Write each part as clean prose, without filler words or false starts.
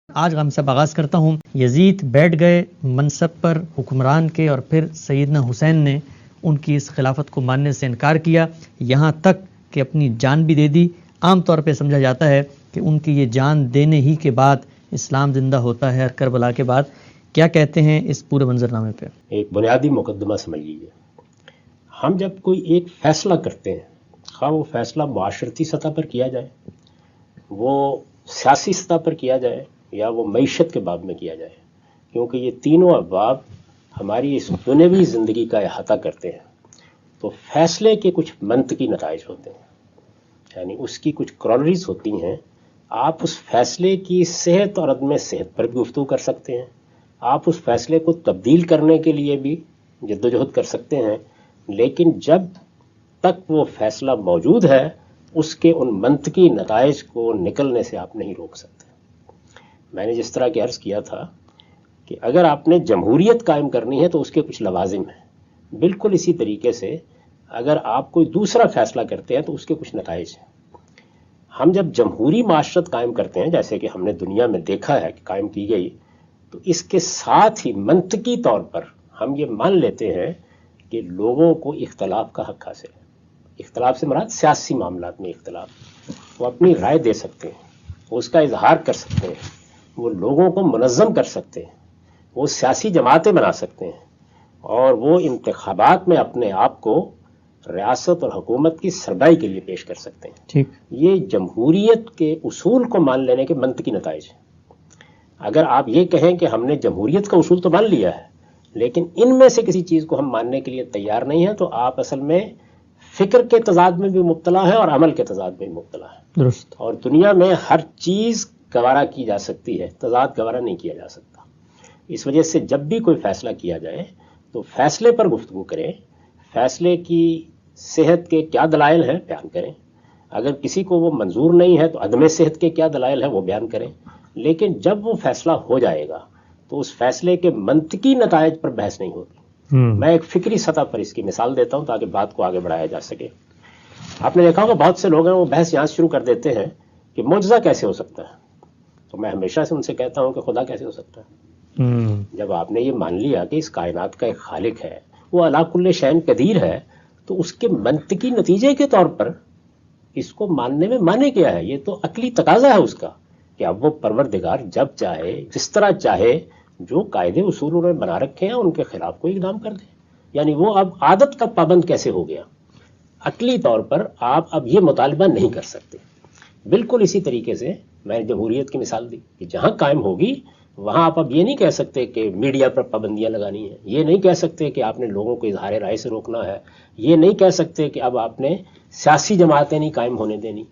آج ہم سے آغاز کرتا ہوں. یزید بیٹھ گئے منصب پر حکمران کے اور پھر سیدنا حسین نے ان کی اس خلافت کو ماننے سے انکار کیا، یہاں تک کہ اپنی جان بھی دے دی. عام طور پہ سمجھا جاتا ہے کہ ان کی یہ جان دینے ہی کے بعد اسلام زندہ ہوتا ہے کربلا کے بعد. کیا کہتے ہیں اس پورے منظرنامے پہ؟ ایک بنیادی مقدمہ سمجھ لیجیے. ہم جب کوئی ایک فیصلہ کرتے ہیں، خواہ وہ فیصلہ معاشرتی سطح پر کیا جائے، وہ سیاسی سطح پر کیا جائے، یا وہ معیشت کے باب میں کیا جائے، کیونکہ یہ تینوں ابواب ہماری اس دنیوی زندگی کا احاطہ کرتے ہیں، تو فیصلے کے کچھ منطقی نتائج ہوتے ہیں، یعنی اس کی کچھ کرالریز ہوتی ہیں. آپ اس فیصلے کی صحت اور عدم صحت پر بھی گفتگو کر سکتے ہیں، آپ اس فیصلے کو تبدیل کرنے کے لیے بھی جدوجہد کر سکتے ہیں، لیکن جب تک وہ فیصلہ موجود ہے اس کے ان منطقی نتائج کو نکلنے سے آپ نہیں روک سکتے. میں نے جس طرح کہ عرض کیا تھا کہ اگر آپ نے جمہوریت قائم کرنی ہے تو اس کے کچھ لوازم ہیں، بالکل اسی طریقے سے اگر آپ کوئی دوسرا فیصلہ کرتے ہیں تو اس کے کچھ نتائج ہیں. ہم جب جمہوری معاشرت قائم کرتے ہیں، جیسے کہ ہم نے دنیا میں دیکھا ہے کہ قائم کی گئی، تو اس کے ساتھ ہی منطقی طور پر ہم یہ مان لیتے ہیں کہ لوگوں کو اختلاف کا حق حاصل ہے. اختلاف سے مراد سیاسی معاملات میں اختلاف، وہ اپنی رائے دے سکتے ہیں، وہ اس کا اظہار کر سکتے ہیں، وہ لوگوں کو منظم کر سکتے ہیں، وہ سیاسی جماعتیں بنا سکتے ہیں، اور وہ انتخابات میں اپنے آپ کو ریاست اور حکومت کی سربراہی کے لیے پیش کر سکتے ہیں. ٹھیک. یہ جمہوریت کے اصول کو مان لینے کے منطقی نتائج ہیں. اگر آپ یہ کہیں کہ ہم نے جمہوریت کا اصول تو مان لیا ہے لیکن ان میں سے کسی چیز کو ہم ماننے کے لیے تیار نہیں ہیں، تو آپ اصل میں فکر کے تضاد میں بھی مبتلا ہے اور عمل کے تضاد میں بھی مبتلا ہے. درست. اور دنیا میں ہر چیز گوارا کی جا سکتی ہے، تضاد گوارا نہیں کیا جا سکتا. اس وجہ سے جب بھی کوئی فیصلہ کیا جائے تو فیصلے پر گفتگو کریں، فیصلے کی صحت کے کیا دلائل ہیں بیان کریں، اگر کسی کو وہ منظور نہیں ہے تو عدم صحت کے کیا دلائل ہیں وہ بیان کریں. لیکن جب وہ فیصلہ ہو جائے گا تو اس فیصلے کے منطقی نتائج پر بحث نہیں ہوتی. میں ایک فکری سطح پر اس کی مثال دیتا ہوں تاکہ بات کو آگے بڑھایا جا سکے. آپ نے دیکھا ہوگا بہت سے لوگ ہیں وہ بحث یہاں شروع کر دیتے ہیں کہ معجزہ کیسے ہو سکتا ہے، تو میں ہمیشہ سے ان سے کہتا ہوں کہ خدا کیسے ہو سکتا ہے. جب آپ نے یہ مان لیا کہ اس کائنات کا ایک خالق ہے، وہ علی کل شیء قدیر ہے، تو اس کے منطقی نتیجے کے طور پر اس کو ماننے میں مانے کیا ہے؟ یہ تو عقلی تقاضا ہے اس کا کہ اب وہ پروردگار جب چاہے جس طرح چاہے جو قاعدے اصول انہوں نے بنا رکھے ہیں ان کے خلاف کوئی اقدام کر دے. یعنی وہ اب عادت کا پابند کیسے ہو گیا؟ عقلی طور پر آپ اب یہ مطالبہ نہیں کر سکتے. بالکل اسی طریقے سے میں نے جمہوریت کی مثال دی کہ جہاں قائم ہوگی وہاں آپ اب یہ نہیں کہہ سکتے کہ میڈیا پر پابندیاں لگانی ہیں، یہ نہیں کہہ سکتے کہ آپ نے لوگوں کو اظہار رائے سے روکنا ہے، یہ نہیں کہہ سکتے کہ اب آپ نے سیاسی جماعتیں نہیں قائم ہونے دینی،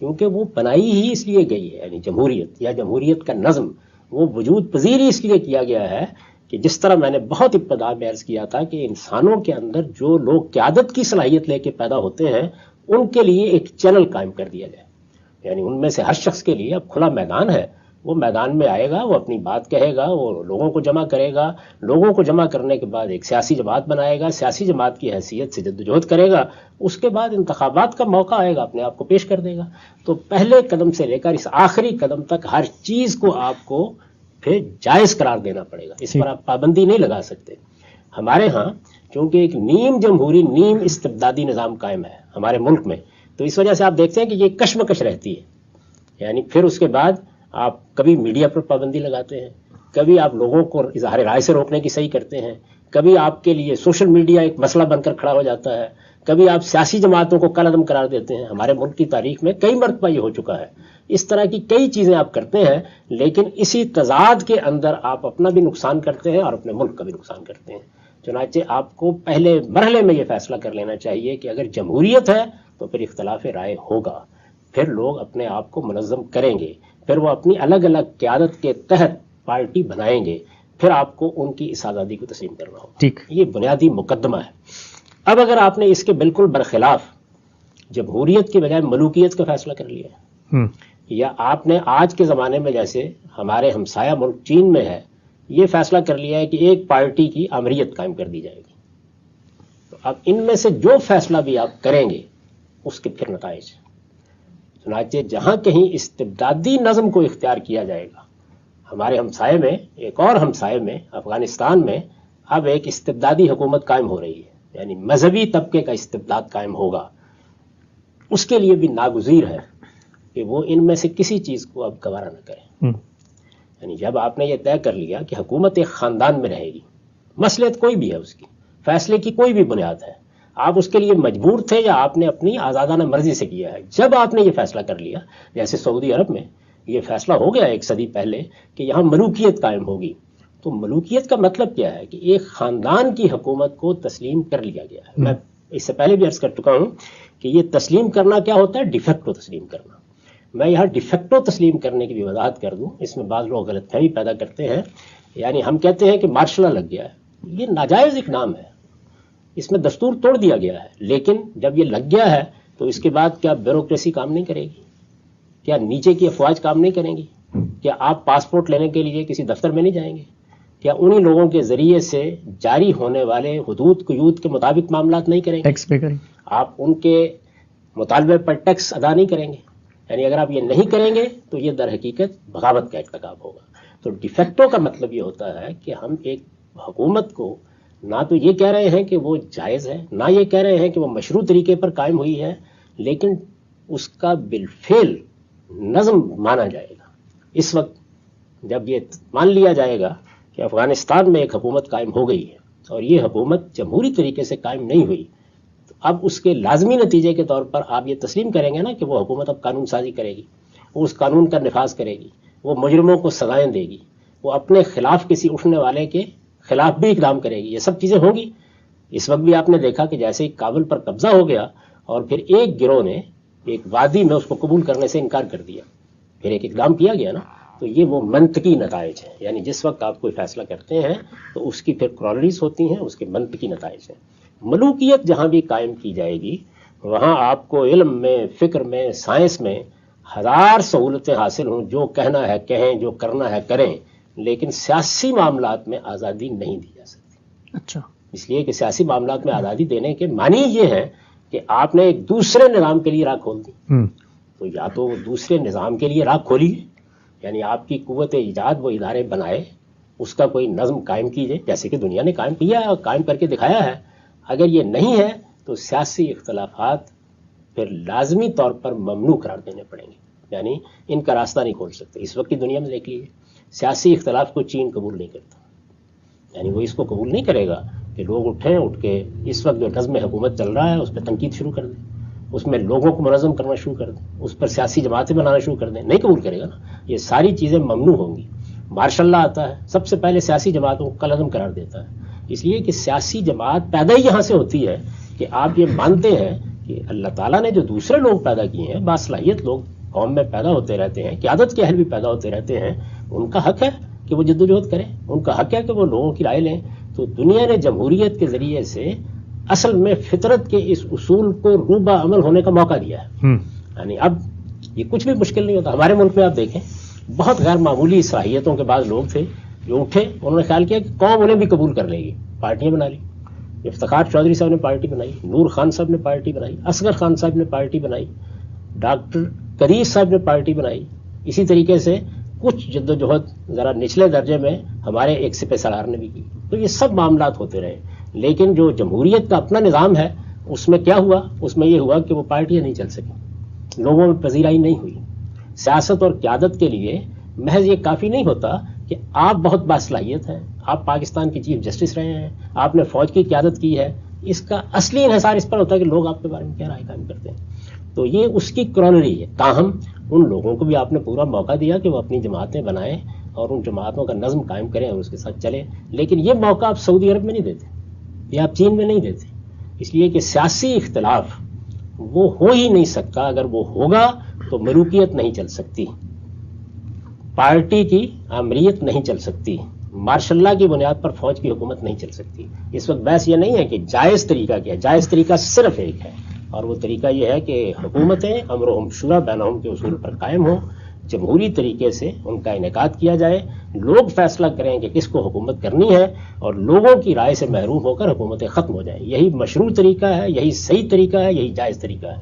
کیونکہ وہ بنائی ہی اس لیے گئی ہے. یعنی جمہوریت یا جمہوریت کا نظم وہ وجود پذیر ہی اس لیے کیا گیا ہے کہ جس طرح میں نے بہت ابتدا میں عرض کیا تھا کہ انسانوں کے اندر جو لوگ قیادت کی صلاحیت لے کے پیدا ہوتے ہیں ان کے لیے ایک چینل قائم کر دیا جائے. یعنی ان میں سے ہر شخص کے لیے اب کھلا میدان ہے، وہ میدان میں آئے گا، وہ اپنی بات کہے گا، وہ لوگوں کو جمع کرے گا، لوگوں کو جمع کرنے کے بعد ایک سیاسی جماعت بنائے گا، سیاسی جماعت کی حیثیت سے جدوجہد کرے گا، اس کے بعد انتخابات کا موقع آئے گا اپنے آپ کو پیش کر دے گا. تو پہلے قدم سے لے کر اس آخری قدم تک ہر چیز کو آپ کو پھر جائز قرار دینا پڑے گا، اس پر آپ پابندی نہیں لگا سکتے. ہمارے ہاں چونکہ ایک نیم جمہوری نیم استبدادی نظام قائم ہے ہمارے ملک میں، تو اس وجہ سے آپ دیکھتے ہیں کہ یہ کشمکش رہتی ہے. یعنی پھر اس کے بعد آپ کبھی میڈیا پر پابندی لگاتے ہیں، کبھی آپ لوگوں کو اظہار رائے سے روکنے کی صحیح کرتے ہیں، کبھی آپ کے لیے سوشل میڈیا ایک مسئلہ بن کر کھڑا ہو جاتا ہے، کبھی آپ سیاسی جماعتوں کو کالعدم قرار دیتے ہیں. ہمارے ملک کی تاریخ میں کئی مرتبہ یہ ہو چکا ہے. اس طرح کی کئی چیزیں آپ کرتے ہیں، لیکن اسی تضاد کے اندر آپ اپنا بھی نقصان کرتے ہیں اور اپنے ملک کا بھی نقصان کرتے ہیں. چنانچہ آپ کو پہلے مرحلے میں یہ فیصلہ کر لینا چاہیے کہ اگر جمہوریت ہے تو پھر اختلاف رائے ہوگا، پھر لوگ اپنے آپ کو منظم کریں گے، پھر وہ اپنی الگ الگ قیادت کے تحت پارٹی بنائیں گے، پھر آپ کو ان کی اس آزادی کو تسلیم کرنا ہوگا. ٹھیک. یہ بنیادی مقدمہ ہے. اب اگر آپ نے اس کے بالکل برخلاف جمہوریت کے بجائے ملوکیت کا فیصلہ کر لیا ہے، یا آپ نے آج کے زمانے میں جیسے ہمارے ہمسایہ ملک چین میں ہے یہ فیصلہ کر لیا ہے کہ ایک پارٹی کی آمریت قائم کر دی جائے گی، تو اب ان میں سے جو فیصلہ بھی آپ کریں گے اس کے پھر نتائج. چنانچہ جہاں کہیں استبدادی نظم کو اختیار کیا جائے گا ہمارے ہمسائے میں، ایک اور ہمسائے میں افغانستان میں اب ایک استبدادی حکومت قائم ہو رہی ہے، یعنی مذہبی طبقے کا استبداد قائم ہوگا. اس کے لیے بھی ناگزیر ہے کہ وہ ان میں سے کسی چیز کو اب گوارا نہ کریں. یعنی جب آپ نے یہ طے کر لیا کہ حکومت ایک خاندان میں رہے گی، مصلحت کوئی بھی ہے اس کی، فیصلے کی کوئی بھی بنیاد ہے، آپ اس کے لیے مجبور تھے یا آپ نے اپنی آزادانہ مرضی سے کیا ہے. جب آپ نے یہ فیصلہ کر لیا، جیسے سعودی عرب میں یہ فیصلہ ہو گیا 1 صدی پہلے کہ یہاں ملوکیت قائم ہوگی، تو ملوکیت کا مطلب کیا ہے کہ ایک خاندان کی حکومت کو تسلیم کر لیا گیا ہے. میں اس سے پہلے بھی عرض کر چکا ہوں کہ یہ تسلیم کرنا کیا ہوتا ہے، ڈیفیکٹو تسلیم کرنا. میں یہاں ڈیفیکٹو تسلیم کرنے کی بھی وضاحت کر دوں، اس میں بعض لوگ غلط فہمی پیدا کرتے ہیں. یعنی ہم کہتے ہیں کہ مارشل لا لگ گیا ہے، یہ ناجائز ایک نام ہے، اس میں دستور توڑ دیا گیا ہے. لیکن جب یہ لگ گیا ہے تو اس کے بعد کیا بیوروکریسی کام نہیں کرے گی؟ کیا نیچے کی افواج کام نہیں کریں گی؟ کیا آپ پاسپورٹ لینے کے لیے کسی دفتر میں نہیں جائیں گے؟ کیا انہی لوگوں کے ذریعے سے جاری ہونے والے حدود قیود کے مطابق معاملات نہیں کریں گے؟ ٹیکس پے کریں، آپ ان کے مطالبے پر ٹیکس ادا نہیں کریں گے؟ یعنی اگر آپ یہ نہیں کریں گے تو یہ در حقیقت بغاوت کا ارتکاب ہوگا. تو ڈیفیکٹو کا مطلب یہ ہوتا ہے کہ ہم ایک حکومت کو نہ تو یہ کہہ رہے ہیں کہ وہ جائز ہے، نہ یہ کہہ رہے ہیں کہ وہ مشروع طریقے پر قائم ہوئی ہے، لیکن اس کا بالفعل نظم مانا جائے گا. اس وقت جب یہ مان لیا جائے گا کہ افغانستان میں ایک حکومت قائم ہو گئی ہے اور یہ حکومت جمہوری طریقے سے قائم نہیں ہوئی، تو اب اس کے لازمی نتیجے کے طور پر آپ یہ تسلیم کریں گے نا کہ وہ حکومت اب قانون سازی کرے گی، وہ اس قانون کا نفاذ کرے گی، وہ مجرموں کو سزائیں دے گی، وہ اپنے خلاف کسی اٹھنے والے کے خلاف بھی اقدام کرے گی. یہ سب چیزیں ہوں گی. اس وقت بھی آپ نے دیکھا کہ جیسے ہی کابل پر قبضہ ہو گیا اور پھر ایک گروہ نے ایک وادی میں اس کو قبول کرنے سے انکار کر دیا، پھر ایک اقدام کیا گیا نا. تو یہ وہ منطقی نتائج ہیں. یعنی جس وقت آپ کوئی فیصلہ کرتے ہیں تو اس کی پھر کرالریز ہوتی ہیں، اس کے منطقی نتائج ہیں. ملوکیت جہاں بھی قائم کی جائے گی وہاں آپ کو علم میں، فکر میں، سائنس میں 1000 سہولتیں حاصل ہوں، جو کہنا ہے کہیں، جو کرنا ہے کریں، لیکن سیاسی معاملات میں آزادی نہیں دی جا سکتی. اچھا، اس لیے کہ سیاسی معاملات میں آزادی دینے کے معنی یہ ہے کہ آپ نے ایک دوسرے نظام کے لیے راہ کھول دی. تو یا تو وہ دوسرے نظام کے لیے راہ کھولی، یعنی آپ کی قوت ایجاد وہ ادارے بنائے، اس کا کوئی نظم قائم کیجئے جیسے کہ دنیا نے قائم کیا ہے اور قائم کر کے دکھایا ہے. اگر یہ نہیں ہے تو سیاسی اختلافات پھر لازمی طور پر ممنوع قرار دینے پڑیں گے، یعنی ان کا راستہ نہیں کھول سکتے. اس وقت کی دنیا میں دیکھ لیجیے، سیاسی اختلاف کو چین قبول نہیں کرتا، یعنی وہ اس کو قبول نہیں کرے گا کہ لوگ اٹھ کے اس وقت جو نظم حکومت چل رہا ہے اس پہ تنقید شروع کر دیں، اس میں لوگوں کو منظم کرنا شروع کر دیں، اس پر سیاسی جماعتیں بنانا شروع کر دیں. نہیں قبول کرے گا نا. یہ ساری چیزیں ممنوع ہوں گی. مارشل لا آتا ہے، سب سے پہلے سیاسی جماعتوں کو کالعدم قرار دیتا ہے، اس لیے کہ سیاسی جماعت پیدا ہی یہاں سے ہوتی ہے کہ آپ یہ مانتے ہیں کہ اللہ تعالیٰ نے جو دوسرے لوگ پیدا کیے ہیں، باصلاحیت لوگ قوم میں پیدا ہوتے رہتے ہیں، قیادت کے اہل بھی پیدا ہوتے رہتے ہیں، ان کا حق ہے کہ وہ جدوجہد کریں، ان کا حق ہے کہ وہ لوگوں کی رائے لیں. تو دنیا نے جمہوریت کے ذریعے سے اصل میں فطرت کے اس اصول کو روبہ عمل ہونے کا موقع دیا ہے. یعنی اب یہ کچھ بھی مشکل نہیں ہوتا. ہمارے ملک میں آپ دیکھیں بہت غیر معمولی صلاحیتوں کے بعض لوگ تھے جو اٹھے، انہوں نے خیال کیا کہ قوم انہیں بھی قبول کر لے گی، پارٹیاں بنا لی. افتخار چودھری صاحب نے پارٹی بنائی، نور خان صاحب نے پارٹی بنائی، اصغر خان صاحب نے پارٹی بنائی، ڈاکٹر قدیر صاحب نے پارٹی بنائی. اسی طریقے سے کچھ جدوجہد ذرا نچلے درجے میں ہمارے ایک سپہ سالار نے بھی کی. تو یہ سب معاملات ہوتے رہے، لیکن جو جمہوریت کا اپنا نظام ہے اس میں کیا ہوا؟ اس میں یہ ہوا کہ وہ پارٹیاں نہیں چل سکیں، لوگوں میں پذیرائی نہیں ہوئی. سیاست اور قیادت کے لیے محض یہ کافی نہیں ہوتا کہ آپ بہت باصلاحیت ہیں، آپ پاکستان کے چیف جسٹس رہے ہیں، آپ نے فوج کی قیادت کی ہے. اس کا اصلی انحصار اس پر ہوتا ہے کہ لوگ آپ کے بارے میں کیا رائے قائم کرتے ہیں. تو یہ اس کی کرونری ہے. تاہم ان لوگوں کو بھی آپ نے پورا موقع دیا کہ وہ اپنی جماعتیں بنائیں اور ان جماعتوں کا نظم قائم کریں اور اس کے ساتھ چلیں. لیکن یہ موقع آپ سعودی عرب میں نہیں دیتے، یہ آپ چین میں نہیں دیتے، اس لیے کہ سیاسی اختلاف وہ ہو ہی نہیں سکتا. اگر وہ ہوگا تو ملوکیت نہیں چل سکتی، پارٹی کی آمریت نہیں چل سکتی، مارشل لا کی بنیاد پر فوج کی حکومت نہیں چل سکتی. اس وقت بحث یہ نہیں ہے کہ جائز طریقہ کیا ہے، جائز طریقہ صرف ایک ہے، اور وہ طریقہ یہ ہے کہ حکومتیں امرهم شورا بینہم کے اصول پر قائم ہوں، جمہوری طریقے سے ان کا انعقاد کیا جائے، لوگ فیصلہ کریں کہ کس کو حکومت کرنی ہے اور لوگوں کی رائے سے محروم ہو کر حکومتیں ختم ہو جائیں. یہی مشروع طریقہ ہے، یہی صحیح طریقہ ہے، یہی جائز طریقہ ہے.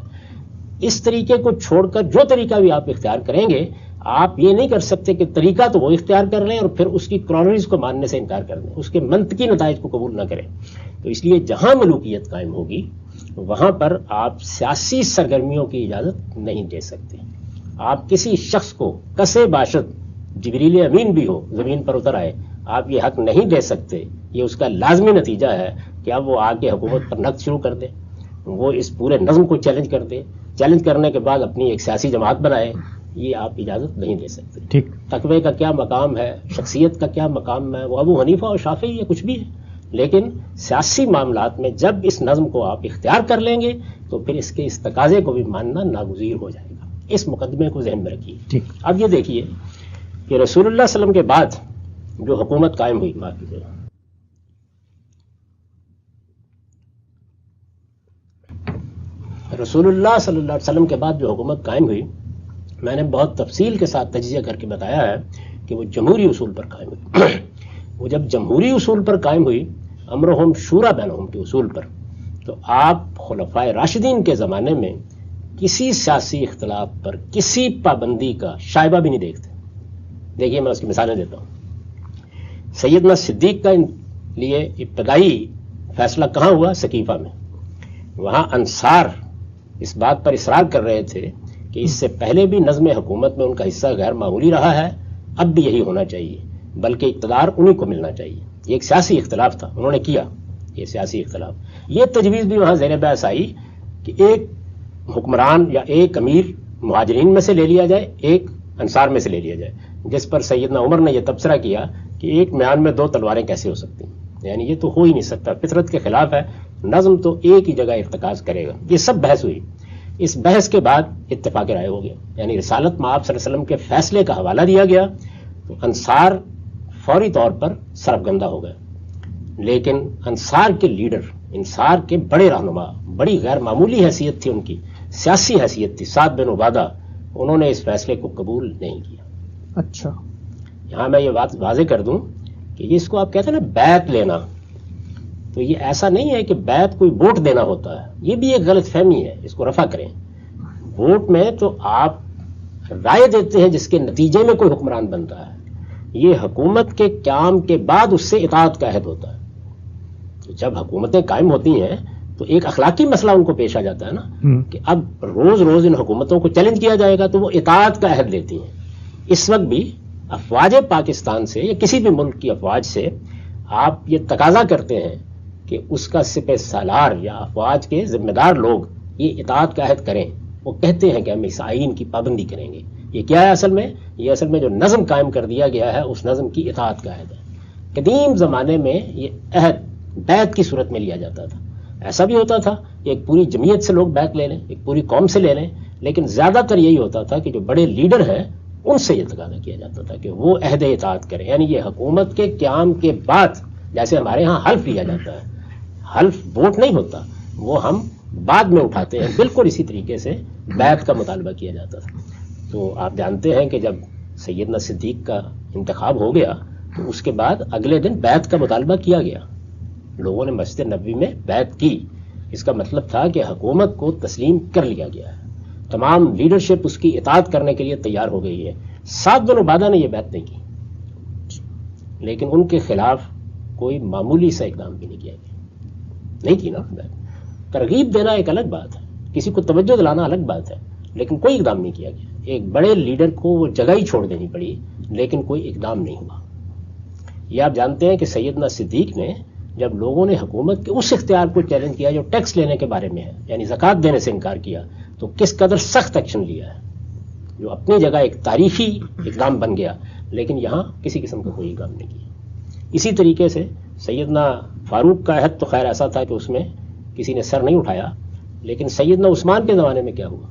اس طریقے کو چھوڑ کر جو طریقہ بھی آپ اختیار کریں گے آپ یہ نہیں کر سکتے کہ طریقہ تو وہ اختیار کر لیں اور پھر اس کی کرونریز کو ماننے سے انکار کر دیں، اس کے منطقی نتائج کو قبول نہ کریں. تو اس لیے جہاں ملوکیت قائم ہوگی وہاں پر آپ سیاسی سرگرمیوں کی اجازت نہیں دے سکتے. آپ کسی شخص کو کسے باشد جبریل امین بھی ہو زمین پر اتر آئے، آپ یہ حق نہیں دے سکتے. یہ اس کا لازمی نتیجہ ہے کہ اب وہ آ کے حکومت پر نقد شروع کر دے، وہ اس پورے نظم کو چیلنج کر دے، چیلنج کرنے کے بعد اپنی ایک سیاسی جماعت بنائے. یہ آپ اجازت نہیں دے سکتے. ٹھیک. تقوی کا کیا مقام ہے، شخصیت کا کیا مقام ہے، وہ ابو حنیفہ اور شافعی یا کچھ بھی ہے، لیکن سیاسی معاملات میں جب اس نظم کو آپ اختیار کر لیں گے تو پھر اس کے اس تقاضے کو بھی ماننا ناگزیر ہو جائے گا. اس مقدمے کو ذہن میں رکھیے. ٹھیک. اب یہ دیکھیے کہ رسول اللہ صلی اللہ علیہ وسلم کے بعد جو حکومت قائم ہوئی، معاف کیجیے گا، رسول اللہ صلی اللہ علیہ وسلم کے بعد جو حکومت قائم ہوئی، میں نے بہت تفصیل کے ساتھ تجزیہ کر کے بتایا ہے کہ وہ جمہوری اصول پر قائم ہوئی. وہ جب جمہوری اصول پر قائم ہوئی، امرہم شورا بینہم کے اصول پر، تو آپ خلفائے راشدین کے زمانے میں کسی سیاسی اختلاف پر کسی پابندی کا شائبہ بھی نہیں دیکھتے. دیکھیے میں اس کی مثالیں دیتا ہوں. سیدنا صدیق کا لیے ابتدائی فیصلہ کہاں ہوا؟ سقیفہ میں. وہاں انصار اس بات پر اصرار کر رہے تھے کہ اس سے پہلے بھی نظم حکومت میں ان کا حصہ غیر معمولی رہا ہے، اب بھی یہی ہونا چاہیے، بلکہ اقتدار انہی کو ملنا چاہیے. یہ ایک سیاسی اختلاف تھا، انہوں نے کیا یہ سیاسی اختلاف. یہ تجویز بھی وہاں زیر بحث آئی کہ ایک حکمران یا ایک امیر مہاجرین میں سے لے لیا جائے، ایک انصار میں سے لے لیا جائے، جس پر سیدنا عمر نے یہ تبصرہ کیا کہ ایک میان میں دو تلواریں کیسے ہو سکتی ہیں، یعنی یہ تو ہو ہی نہیں سکتا، فطرت کے خلاف ہے، نظم تو ایک ہی جگہ ارتکاز کرے گا. یہ سب بحث ہوئی. اس بحث کے بعد اتفاق رائے ہو گیا، یعنی رسالت میں آپ صلی اللہ علیہ وسلم کے فیصلے کا حوالہ دیا گیا. تو انصار فوری طور پر سرفگندہ ہو گئے، لیکن انصار کے لیڈر، انصار کے بڑے رہنما، بڑی غیر معمولی حیثیت تھی ان کی، سیاسی حیثیت تھی، سعد بن عبادہ، انہوں نے اس فیصلے کو قبول نہیں کیا. اچھا. یہاں میں یہ بات واضح کر دوں کہ اس کو آپ کہتے ہیں نا بیعت لینا، تو یہ ایسا نہیں ہے کہ بیعت کوئی ووٹ دینا ہوتا ہے، یہ بھی ایک غلط فہمی ہے، اس کو رفع کریں. ووٹ میں تو آپ رائے دیتے ہیں جس کے نتیجے میں کوئی حکمران بنتا ہے. یہ حکومت کے قیام کے بعد اس سے اطاعت کا عہد ہوتا ہے. تو جب حکومتیں قائم ہوتی ہیں تو ایک اخلاقی مسئلہ ان کو پیش آ جاتا ہے نا کہ اب روز روز ان حکومتوں کو چیلنج کیا جائے گا، تو وہ اطاعت کا عہد لیتی ہیں. اس وقت بھی افواج پاکستان سے یا کسی بھی ملک کی افواج سے آپ یہ تقاضا کرتے ہیں کہ اس کا سپہ سالار یا افواج کے ذمہ دار لوگ یہ اطاعت کا عہد کریں. وہ کہتے ہیں کہ ہم اس آئین کی پابندی کریں گے. یہ کیا ہے اصل میں؟ یہ اصل میں جو نظم قائم کر دیا گیا ہے اس نظم کی اطاعت کا عہد ہے. قدیم زمانے میں یہ عہد بیعت کی صورت میں لیا جاتا تھا. ایسا بھی ہوتا تھا کہ ایک پوری جمعیت سے لوگ بیعت لے لیں، ایک پوری قوم سے لے لیں، لیکن زیادہ تر یہی ہوتا تھا کہ جو بڑے لیڈر ہیں ان سے یہ تقاضا کیا جاتا تھا کہ وہ عہد اطاعت کریں. یعنی یہ حکومت کے قیام کے بعد، جیسے ہمارے ہاں حلف لیا جاتا ہے، حلف ووٹ نہیں ہوتا، وہ ہم بعد میں اٹھاتے ہیں، بالکل اسی طریقے سے بیعت کا مطالبہ کیا جاتا تھا. تو آپ جانتے ہیں کہ جب سیدنا صدیق کا انتخاب ہو گیا تو اس کے بعد اگلے دن بیعت کا مطالبہ کیا گیا. لوگوں نے مسجد نبوی میں بیعت کی. اس کا مطلب تھا کہ حکومت کو تسلیم کر لیا گیا ہے، تمام لیڈرشپ اس کی اطاعت کرنے کے لیے تیار ہو گئی ہے. سعد بن عبادہ نے یہ بیعت نہیں کی، لیکن ان کے خلاف کوئی معمولی سا اقدام بھی نہیں کیا گیا. نہیں کی نا بیعت. ترغیب دینا ایک الگ بات ہے، کسی کو توجہ دلانا الگ بات ہے، لیکن کوئی اقدام نہیں کیا گیا. ایک بڑے لیڈر کو وہ جگہ ہی چھوڑ دینی پڑی، لیکن کوئی اقدام نہیں ہوا. یہ آپ جانتے ہیں کہ سیدنا صدیق نے جب لوگوں نے حکومت کے اس اختیار کو چیلنج کیا جو ٹیکس لینے کے بارے میں ہے، یعنی زکوٰۃ دینے سے انکار کیا، تو کس قدر سخت ایکشن لیا ہے، جو اپنی جگہ ایک تاریخی اقدام بن گیا، لیکن یہاں کسی قسم کا کوئی اقدام نہیں کیا. اسی طریقے سے سیدنا فاروق کا عہد تو خیر ایسا تھا کہ اس میں کسی نے سر نہیں اٹھایا، لیکن سیدنا عثمان کے زمانے میں کیا ہوا؟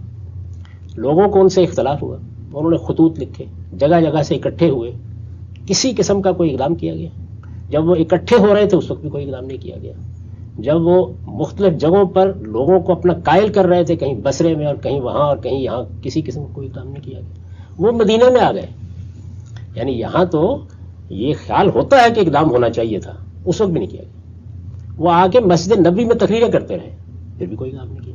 لوگوں کو ان سے اختلاف ہوا، انہوں نے خطوط لکھے، جگہ جگہ سے اکٹھے ہوئے، کسی قسم کا کوئی اقدام کیا گیا؟ جب وہ اکٹھے ہو رہے تھے اس وقت بھی کوئی اقدام نہیں کیا گیا. جب وہ مختلف جگہوں پر لوگوں کو اپنا قائل کر رہے تھے، کہیں بصرے میں اور کہیں وہاں اور کہیں یہاں، کسی قسم کا کوئی اقدام نہیں کیا گیا. وہ مدینے میں آ گئے، یعنی یہاں تو یہ خیال ہوتا ہے کہ اقدام ہونا چاہیے تھا، اس وقت بھی نہیں کیا گیا. وہ آ کے مسجد نبوی میں تقریریں کرتے رہے، پھر بھی کوئی اقدام نہیں کیا.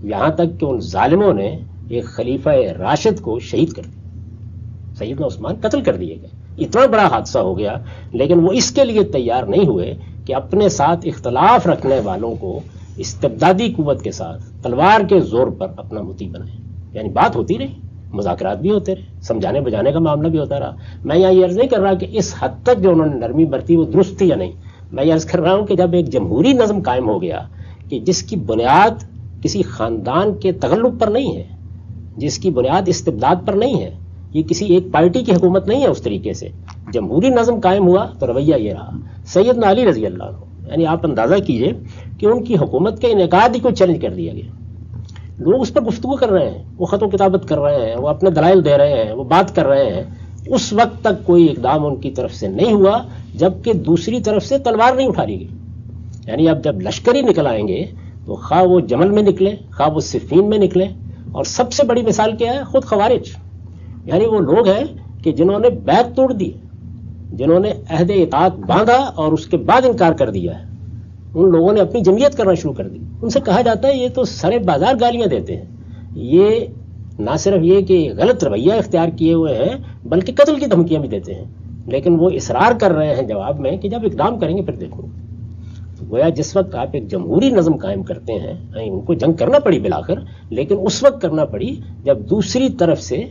یہاں تک کہ ان ظالموں نے ایک خلیفہ راشد کو شہید کر دیا، سیدنا عثمان قتل کر دیے گئے. اتنا بڑا حادثہ ہو گیا، لیکن وہ اس کے لیے تیار نہیں ہوئے کہ اپنے ساتھ اختلاف رکھنے والوں کو استبدادی قوت کے ساتھ تلوار کے زور پر اپنا مطیع بنائیں. یعنی بات ہوتی رہی، مذاکرات بھی ہوتے رہے، سمجھانے بجانے کا معاملہ بھی ہوتا رہا. میں یہاں یہ عرض نہیں کر رہا کہ اس حد تک جو انہوں نے نرمی برتی وہ درست تھی یا نہیں. میں یہ عرض کر رہا ہوں کہ جب ایک جمہوری نظم قائم ہو گیا کہ جس کی بنیاد کسی خاندان کے تغلب پر نہیں ہے، جس کی بنیاد استبداد پر نہیں ہے، یہ کسی ایک پارٹی کی حکومت نہیں ہے، اس طریقے سے جمہوری نظم قائم ہوا تو رویہ یہ رہا. سیدنا علی رضی اللہ عنہ، یعنی آپ اندازہ کیجئے کہ ان کی حکومت کے انعقاد ہی کو چیلنج کر دیا گیا. لوگ اس پر گفتگو کر رہے ہیں، وہ خط و کتابت کر رہے ہیں، وہ اپنے دلائل دے رہے ہیں، وہ بات کر رہے ہیں. اس وقت تک کوئی اقدام ان کی طرف سے نہیں ہوا جبکہ دوسری طرف سے تلوار نہیں اٹھا لی گئی. یعنی اب جب لشکری نکل آئیں گے تو خواہ وہ جمل میں نکلے، خواہ وہ صفین میں نکلے. اور سب سے بڑی مثال کیا ہے؟ خود خوارج. یعنی وہ لوگ ہیں کہ جنہوں نے بیعت توڑ دی، جنہوں نے عہد اطاعت باندھا اور اس کے بعد انکار کر دیا ہے. ان لوگوں نے اپنی جمعیت کرنا شروع کر دی. ان سے کہا جاتا ہے یہ تو سرے بازار گالیاں دیتے ہیں، یہ نہ صرف یہ کہ غلط رویہ اختیار کیے ہوئے ہیں بلکہ قتل کی دھمکیاں بھی دیتے ہیں. لیکن وہ اصرار کر رہے ہیں جواب میں کہ جب اقدام کریں گے پھر دیکھو. گویا جس وقت آپ ایک جمہوری نظم قائم کرتے ہیں، ان کو جنگ کرنا پڑی بالآخر، لیکن اس وقت کرنا پڑی جب دوسری طرف سے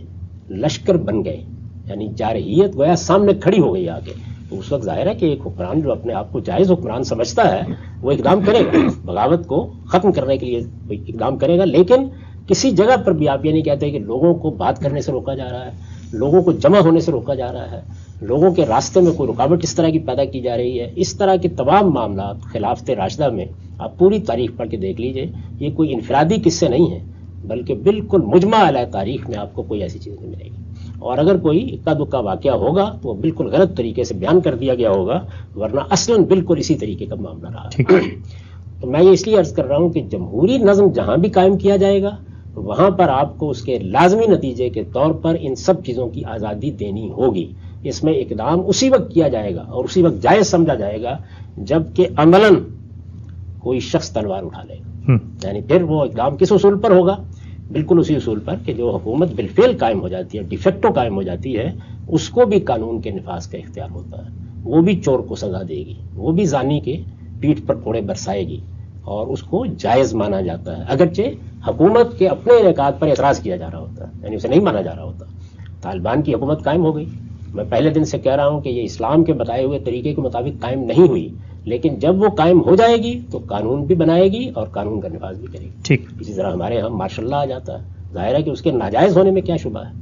لشکر بن گئے، یعنی جارحیت گویا سامنے کھڑی ہو گئی آگے. تو اس وقت ظاہر ہے کہ ایک حکمران جو اپنے آپ کو جائز حکمران سمجھتا ہے وہ اقدام کرے گا، بغاوت کو ختم کرنے کے لیے اقدام کرے گا. لیکن کسی جگہ پر بھی آپ یہ نہیں کہتے کہ لوگوں کو بات کرنے سے روکا جا رہا ہے، لوگوں کو جمع ہونے سے روکا جا رہا ہے، لوگوں کے راستے میں کوئی رکاوٹ اس طرح کی پیدا کی جا رہی ہے. اس طرح کے تمام معاملات خلافت راشدہ میں آپ پوری تاریخ پڑھ کے دیکھ لیجئے، یہ کوئی انفرادی قصے نہیں ہیں بلکہ بالکل مجمع علیہ تاریخ میں آپ کو کوئی ایسی چیز نہیں ملے گی. اور اگر کوئی اکا دکا واقعہ ہوگا تو وہ بالکل غلط طریقے سے بیان کر دیا گیا ہوگا، ورنہ اصلاً بالکل اسی طریقے کا معاملہ رہا. تو میں یہ اس لیے عرض کر رہا ہوں کہ جمہوری نظم جہاں بھی قائم کیا جائے گا وہاں پر آپ کو اس کے لازمی نتیجے کے طور پر ان سب چیزوں کی آزادی دینی ہوگی. اس میں اقدام اسی وقت کیا جائے گا اور اسی وقت جائز سمجھا جائے گا جب کہ عملاً کوئی شخص تلوار اٹھا لے گا. یعنی پھر وہ اقدام کس اصول پر ہوگا؟ بالکل اسی اصول پر کہ جو حکومت بالفعل قائم ہو جاتی ہے، ڈیفیکٹو قائم ہو جاتی ہے، اس کو بھی قانون کے نفاذ کا اختیار ہوتا ہے. وہ بھی چور کو سزا دے گی، وہ بھی زانی کے پیٹھ پر کوڑے برسائے گی اور اس کو جائز مانا جاتا ہے، اگرچہ حکومت کے اپنے انعقاد پر اعتراض کیا جا رہا ہوتا ہے، یعنی اسے نہیں مانا جا رہا ہوتا. طالبان کی حکومت قائم ہو گئی، میں پہلے دن سے کہہ رہا ہوں کہ یہ اسلام کے بتائے ہوئے طریقے کے مطابق قائم نہیں ہوئی، لیکن جب وہ قائم ہو جائے گی تو قانون بھی بنائے گی اور قانون کا نفاذ بھی کرے گی. ٹھیک. اسی طرح ہمارے یہاں ماشاء اللہ آ جاتا ہے. ظاہر ہے کہ اس کے ناجائز ہونے میں کیا شبہ ہے؟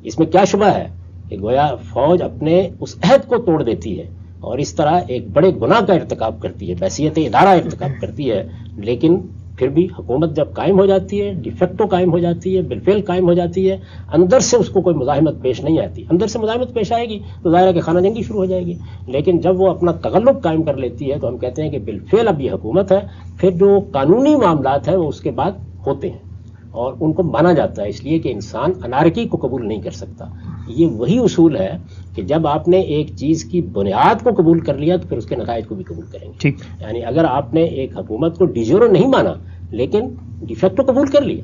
اس میں کیا شبہ ہے کہ گویا فوج اپنے اس عہد کو توڑ دیتی ہے اور اس طرح ایک بڑے گناہ کا ارتکاب کرتی ہے، بحیثیت ادارہ ارتکاب کرتی ہے. لیکن پھر بھی حکومت جب قائم ہو جاتی ہے، ڈیفیکٹو قائم ہو جاتی ہے، بالفعل قائم ہو جاتی ہے، اندر سے اس کو کوئی مزاحمت پیش نہیں آتی. اندر سے مزاحمت پیش آئے گی تو ظاہر ہے کہ خانہ جنگی شروع ہو جائے گی. لیکن جب وہ اپنا تغلب قائم کر لیتی ہے تو ہم کہتے ہیں کہ بالفعل اب یہ حکومت ہے. پھر جو قانونی معاملات ہیں وہ اس کے بعد ہوتے ہیں اور ان کو مانا جاتا ہے، اس لیے کہ انسان انارکی کو قبول نہیں کر سکتا. یہ وہی اصول ہے کہ جب آپ نے ایک چیز کی بنیاد کو قبول کر لیا تو پھر اس کے نتائج کو بھی قبول کریں گے. ٹھیک. یعنی اگر آپ نے ایک حکومت کو ڈیجورو نہیں مانا لیکن ڈیفیکٹو قبول کر لیا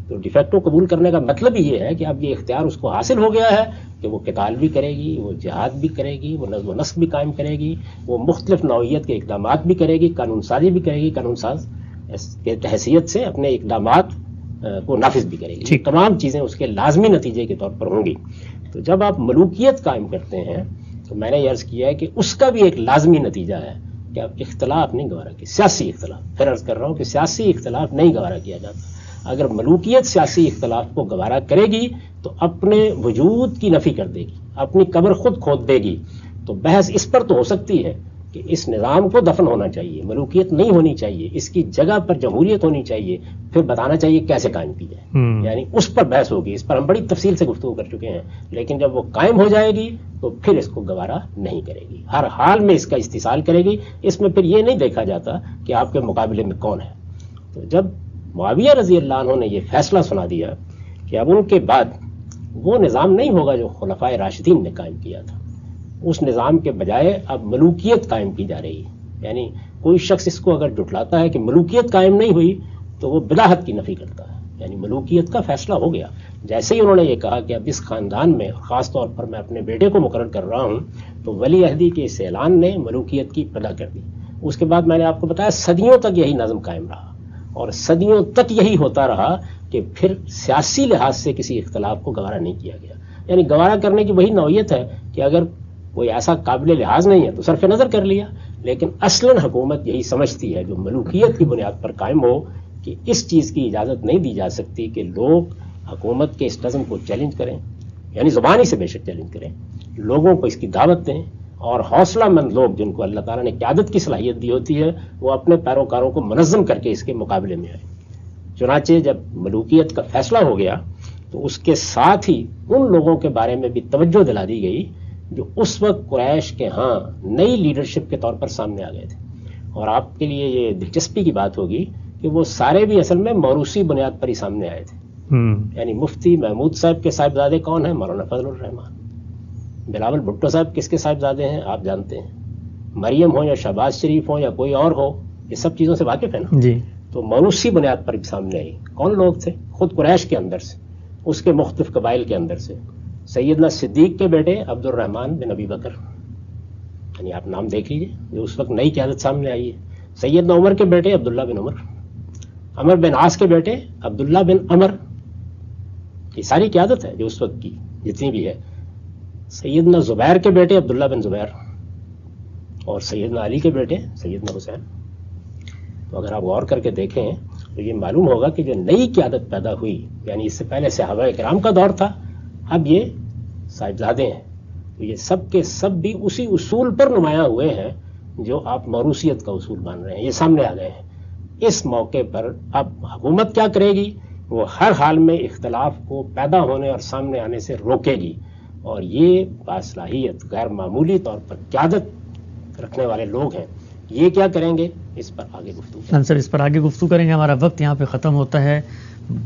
تو ڈیفیکٹو قبول کرنے کا مطلب یہ ہے کہ اب یہ اختیار اس کو حاصل ہو گیا ہے کہ وہ قتال بھی کرے گی، وہ جہاد بھی کرے گی، وہ نظم و نسق بھی قائم کرے گی، وہ مختلف نوعیت کے اقدامات بھی کرے گی، قانون سازی بھی کرے گی، قانون ساز کے حیثیت سے اپنے اقدامات کو نافذ بھی کرے گی. تمام چیزیں اس کے لازمی نتیجے کے طور پر ہوں گی. تو جب آپ ملوکیت قائم کرتے ہیں تو میں نے یہ عرض کیا ہے کہ اس کا بھی ایک لازمی نتیجہ ہے کہ آپ اختلاف نہیں گوارا کیے، سیاسی اختلاف. پھر عرض کر رہا ہوں کہ سیاسی اختلاف نہیں گوارا کیا جاتا. اگر ملوکیت سیاسی اختلاف کو گوارا کرے گی تو اپنے وجود کی نفی کر دے گی، اپنی قبر خود کھود دے گی. تو بحث اس پر تو ہو سکتی ہے کہ اس نظام کو دفن ہونا چاہیے، ملوکیت نہیں ہونی چاہیے، اس کی جگہ پر جمہوریت ہونی چاہیے، پھر بتانا چاہیے کیسے قائم کی جائے. یعنی اس پر بحث ہوگی، اس پر ہم بڑی تفصیل سے گفتگو کر چکے ہیں. لیکن جب وہ قائم ہو جائے گی تو پھر اس کو گوارا نہیں کرے گی، ہر حال میں اس کا استحصال کرے گی. اس میں پھر یہ نہیں دیکھا جاتا کہ آپ کے مقابلے میں کون ہے. تو جب معاویہ رضی اللہ عنہ نے یہ فیصلہ سنا دیا کہ اب ان کے بعد وہ نظام نہیں ہوگا جو خلفائے راشدین نے قائم کیا تھا، اس نظام کے بجائے اب ملوکیت قائم کی جا رہی ہے. یعنی کوئی شخص اس کو اگر جھٹلاتا ہے کہ ملوکیت قائم نہیں ہوئی تو وہ بداحت کی نفی کرتا ہے. یعنی ملوکیت کا فیصلہ ہو گیا. جیسے ہی انہوں نے یہ کہا کہ اب اس خاندان میں خاص طور پر میں اپنے بیٹے کو مقرر کر رہا ہوں, تو ولی عہدی کے اس اعلان نے ملوکیت کی ابتدا کر دی. اس کے بعد میں نے آپ کو بتایا صدیوں تک یہی نظم قائم رہا, اور صدیوں تک یہی ہوتا رہا کہ پھر سیاسی لحاظ سے کسی اختلاف کو گوارا نہیں کیا گیا. یعنی گوارا کرنے کی وہی نوعیت ہے کہ اگر کوئی ایسا قابل لحاظ نہیں ہے تو صرف نظر کر لیا, لیکن اصلاً حکومت یہی سمجھتی ہے جو ملوکیت کی بنیاد پر قائم ہو کہ اس چیز کی اجازت نہیں دی جا سکتی کہ لوگ حکومت کے اس نظم کو چیلنج کریں, یعنی زبانی سے بے شک چیلنج کریں, لوگوں کو اس کی دعوت دیں, اور حوصلہ مند لوگ جن کو اللہ تعالیٰ نے قیادت کی صلاحیت دی ہوتی ہے وہ اپنے پیروکاروں کو منظم کر کے اس کے مقابلے میں آئیں. چنانچہ جب ملوکیت کا فیصلہ ہو گیا تو اس کے ساتھ ہی ان لوگوں کے بارے میں بھی توجہ دلا دی گئی جو اس وقت قریش کے ہاں نئی لیڈرشپ کے طور پر سامنے آ گئے تھے. اور آپ کے لیے یہ دلچسپی کی بات ہوگی کہ وہ سارے بھی اصل میں موروثی بنیاد پر ہی سامنے آئے تھے. یعنی مفتی محمود صاحب کے صاحبزادے کون ہیں؟ مولانا فضل الرحمان. بلاول بھٹو صاحب کس کے صاحبزادے ہیں؟ آپ جانتے ہیں. مریم ہو یا شہباز شریف ہو یا کوئی اور ہو, یہ سب چیزوں سے واقف ہے نا جی. تو موروثی بنیاد پر بھی سامنے آئی. کون لوگ تھے؟ خود قریش کے اندر سے, اس کے مختلف قبائل کے اندر سے. سیدنا صدیق کے بیٹے عبد الرحمن بن ابی بکر, یعنی آپ نام دیکھ لیجیے, جو اس وقت نئی قیادت سامنے آئی ہے. سیدنا عمر کے بیٹے عبداللہ بن عمر, عمر بن عاص کے بیٹے عبداللہ بن عمر. یہ ساری قیادت ہے جو اس وقت کی جتنی بھی ہے. سیدنا زبیر کے بیٹے عبداللہ بن زبیر, اور سیدنا علی کے بیٹے سیدنا حسین. تو اگر آپ غور کر کے دیکھیں تو یہ معلوم ہوگا کہ جو نئی قیادت پیدا ہوئی, یعنی اس سے پہلے صحابہ کرام کا دور تھا, اب یہ صاحبزادے ہیں. تو یہ سب کے سب بھی اسی اصول پر نمایاں ہوئے ہیں جو آپ موروثیت کا اصول مان رہے ہیں. یہ سامنے آ گئے ہیں. اس موقع پر اب حکومت کیا کرے گی؟ وہ ہر حال میں اختلاف کو پیدا ہونے اور سامنے آنے سے روکے گی, اور یہ باصلاحیت غیر معمولی طور پر قیادت رکھنے والے لوگ ہیں. یہ کیا کریں گے, اس پر آگے گفتگو کریں. سر اس پر آگے گفتگو کریں گے. ہمارا وقت یہاں پہ ختم ہوتا ہے.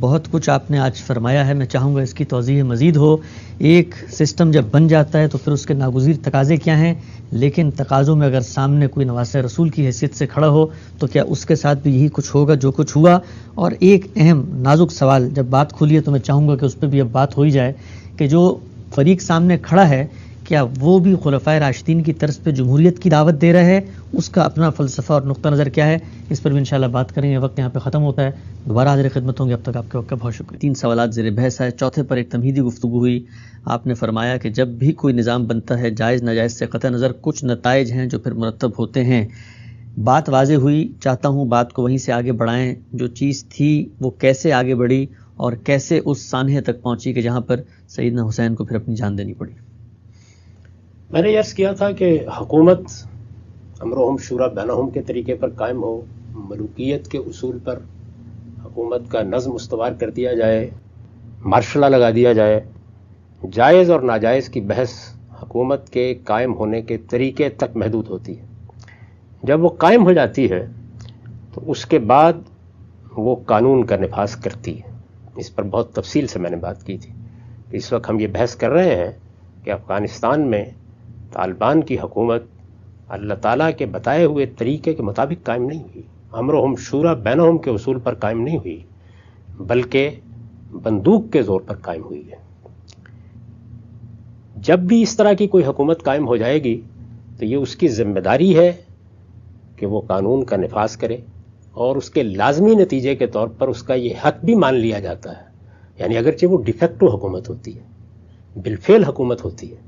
بہت کچھ آپ نے آج فرمایا ہے, میں چاہوں گا اس کی توضیح مزید ہو. ایک سسٹم جب بن جاتا ہے تو پھر اس کے ناگزیر تقاضے کیا ہیں, لیکن تقاضوں میں اگر سامنے کوئی نواسہ رسول کی حیثیت سے کھڑا ہو تو کیا اس کے ساتھ بھی یہی کچھ ہوگا جو کچھ ہوا؟ اور ایک اہم نازک سوال جب بات کھلی ہے تو میں چاہوں گا کہ اس پہ بھی اب بات ہو ہی جائے کہ جو فریق سامنے کھڑا ہے کیا وہ بھی خلفائے راشدین کی طرز پہ جمہوریت کی دعوت دے رہا ہے؟ اس کا اپنا فلسفہ اور نقطہ نظر کیا ہے؟ اس پر بھی انشاءاللہ بات کریں گے. وقت یہاں پہ ختم ہوتا ہے. دوبارہ حاضر خدمت ہوں گے. اب تک آپ کے وقت کا بہت شکریہ. 3 سوالات زیر بحث ہے. چوتھے پر ایک تمہیدی گفتگو ہوئی. آپ نے فرمایا کہ جب بھی کوئی نظام بنتا ہے جائز ناجائز سے قطع نظر کچھ نتائج ہیں جو پھر مرتب ہوتے ہیں. بات واضح ہوئی. چاہتا ہوں بات کو وہیں سے آگے بڑھائیں. جو چیز تھی وہ کیسے آگے بڑھی اور کیسے اس سانحے تک پہنچی کہ جہاں پر سیدنا حسین کو پھر اپنی جان دینی پڑی؟ میں نے عرض کیا تھا کہ حکومت امرهم شورا بینہم کے طریقے پر قائم ہو, ملوکیت کے اصول پر حکومت کا نظم استوار کر دیا جائے, مارشلہ لگا دیا جائے. جائز اور ناجائز کی بحث حکومت کے قائم ہونے کے طریقے تک محدود ہوتی ہے. جب وہ قائم ہو جاتی ہے تو اس کے بعد وہ قانون کا نفاذ کرتی ہے. اس پر بہت تفصیل سے میں نے بات کی تھی. اس وقت ہم یہ بحث کر رہے ہیں کہ افغانستان میں طالبان کی حکومت اللہ تعالیٰ کے بتائے ہوئے طریقے کے مطابق قائم نہیں ہوئی, امرهم شورا بینہم کے اصول پر قائم نہیں ہوئی, بلکہ بندوق کے زور پر قائم ہوئی ہے. جب بھی اس طرح کی کوئی حکومت قائم ہو جائے گی تو یہ اس کی ذمہ داری ہے کہ وہ قانون کا نفاذ کرے, اور اس کے لازمی نتیجے کے طور پر اس کا یہ حق بھی مان لیا جاتا ہے. یعنی اگرچہ وہ ڈیفیکٹو حکومت ہوتی ہے, بالفعل حکومت ہوتی ہے,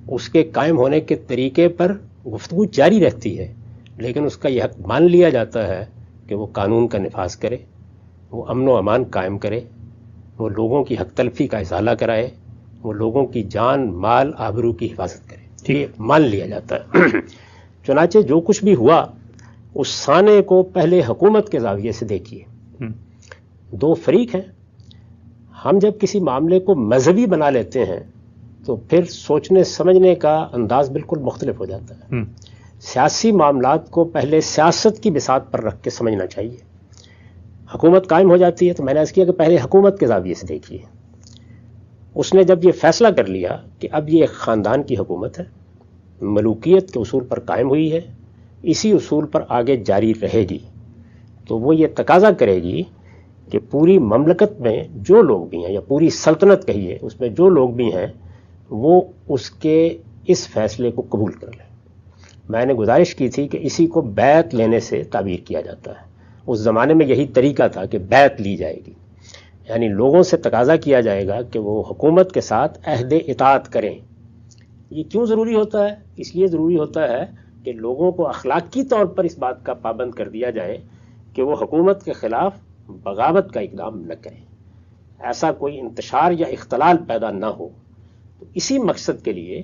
اس کے قائم ہونے کے طریقے پر گفتگو جاری رہتی ہے, لیکن اس کا یہ حق مان لیا جاتا ہے کہ وہ قانون کا نفاذ کرے, وہ امن و امان قائم کرے, وہ لوگوں کی حق تلفی کا ازالہ کرائے, وہ لوگوں کی جان مال آبرو کی حفاظت کرے. یہ مان لیا جاتا ہے. چنانچہ جو کچھ بھی ہوا اس سانے کو پہلے حکومت کے زاویے سے دیکھیے. 2 فریق ہیں. ہم جب کسی معاملے کو مذہبی بنا لیتے ہیں تو پھر سوچنے سمجھنے کا انداز بالکل مختلف ہو جاتا ہے. سیاسی معاملات کو پہلے سیاست کی بساط پر رکھ کے سمجھنا چاہیے. حکومت قائم ہو جاتی ہے تو میں نے عرض کیا کہ پہلے حکومت کے زاویے سے دیکھیے. اس نے جب یہ فیصلہ کر لیا کہ اب یہ ایک خاندان کی حکومت ہے, ملوکیت کے اصول پر قائم ہوئی ہے, اسی اصول پر آگے جاری رہے گی, تو وہ یہ تقاضا کرے گی کہ پوری مملکت میں جو لوگ بھی ہیں یا پوری سلطنت کہیے اس میں جو لوگ بھی ہیں وہ اس کے اس فیصلے کو قبول کر لیں. میں نے گزارش کی تھی کہ اسی کو بیعت لینے سے تعبیر کیا جاتا ہے. اس زمانے میں یہی طریقہ تھا کہ بیعت لی جائے گی، یعنی لوگوں سے تقاضا کیا جائے گا کہ وہ حکومت کے ساتھ عہد اطاعت کریں. یہ کیوں ضروری ہوتا ہے؟ اس لیے ضروری ہوتا ہے کہ لوگوں کو اخلاقی طور پر اس بات کا پابند کر دیا جائے کہ وہ حکومت کے خلاف بغاوت کا اقدام نہ کریں، ایسا کوئی انتشار یا اختلال پیدا نہ ہو. تو اسی مقصد کے لیے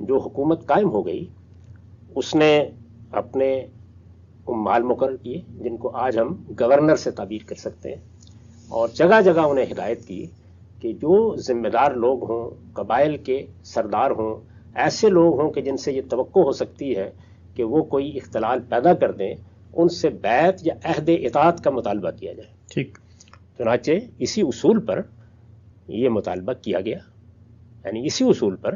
جو حکومت قائم ہو گئی اس نے اپنے عمال مقرر کیے جن کو آج ہم گورنر سے تعبیر کر سکتے ہیں، اور جگہ جگہ انہیں ہدایت کی کہ جو ذمہ دار لوگ ہوں، قبائل کے سردار ہوں، ایسے لوگ ہوں کہ جن سے یہ توقع ہو سکتی ہے کہ وہ کوئی اختلال پیدا کر دیں، ان سے بیعت یا عہد اطاعت کا مطالبہ کیا جائے. ٹھیک. چنانچہ اسی اصول پر یہ مطالبہ کیا گیا، یعنی اسی اصول پر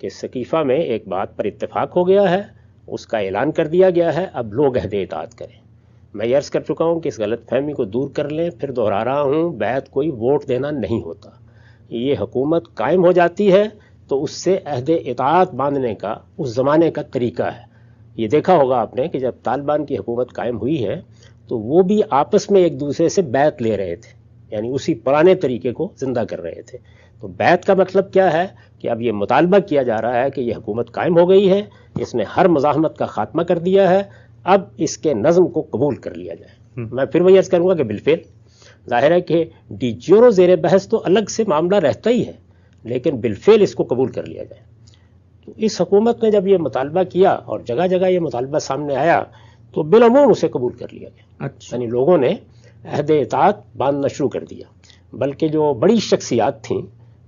کہ سقیفہ میں ایک بات پر اتفاق ہو گیا ہے، اس کا اعلان کر دیا گیا ہے، اب لوگ عہد اطاعت کریں. میں یہ عرض کر چکا ہوں کہ اس غلط فہمی کو دور کر لیں، پھر دہرا رہا ہوں، بیعت کوئی ووٹ دینا نہیں ہوتا. یہ حکومت قائم ہو جاتی ہے تو اس سے عہد اطاعت باندھنے کا اس زمانے کا طریقہ ہے. یہ دیکھا ہوگا آپ نے کہ جب طالبان کی حکومت قائم ہوئی ہے تو وہ بھی آپس میں ایک دوسرے سے بیعت لے رہے تھے، یعنی اسی پرانے طریقے کو زندہ کر رہے تھے. تو بیعت کا مطلب کیا ہے کہ اب یہ مطالبہ کیا جا رہا ہے کہ یہ حکومت قائم ہو گئی ہے، اس نے ہر مزاحمت کا خاتمہ کر دیا ہے، اب اس کے نظم کو قبول کر لیا جائے. میں پھر وہی عرض کروں گا کہ بالفعل ظاہر ہے کہ ڈی جیور و زیر بحث تو الگ سے معاملہ رہتا ہی ہے، لیکن بالفعل اس کو قبول کر لیا جائے. تو اس حکومت نے جب یہ مطالبہ کیا اور جگہ جگہ یہ مطالبہ سامنے آیا تو بالعموم اسے قبول کر لیا گیا. یعنی لوگوں نے عہد اطاعت باندھنا شروع کر دیا. بلکہ جو بڑی شخصیات تھیں،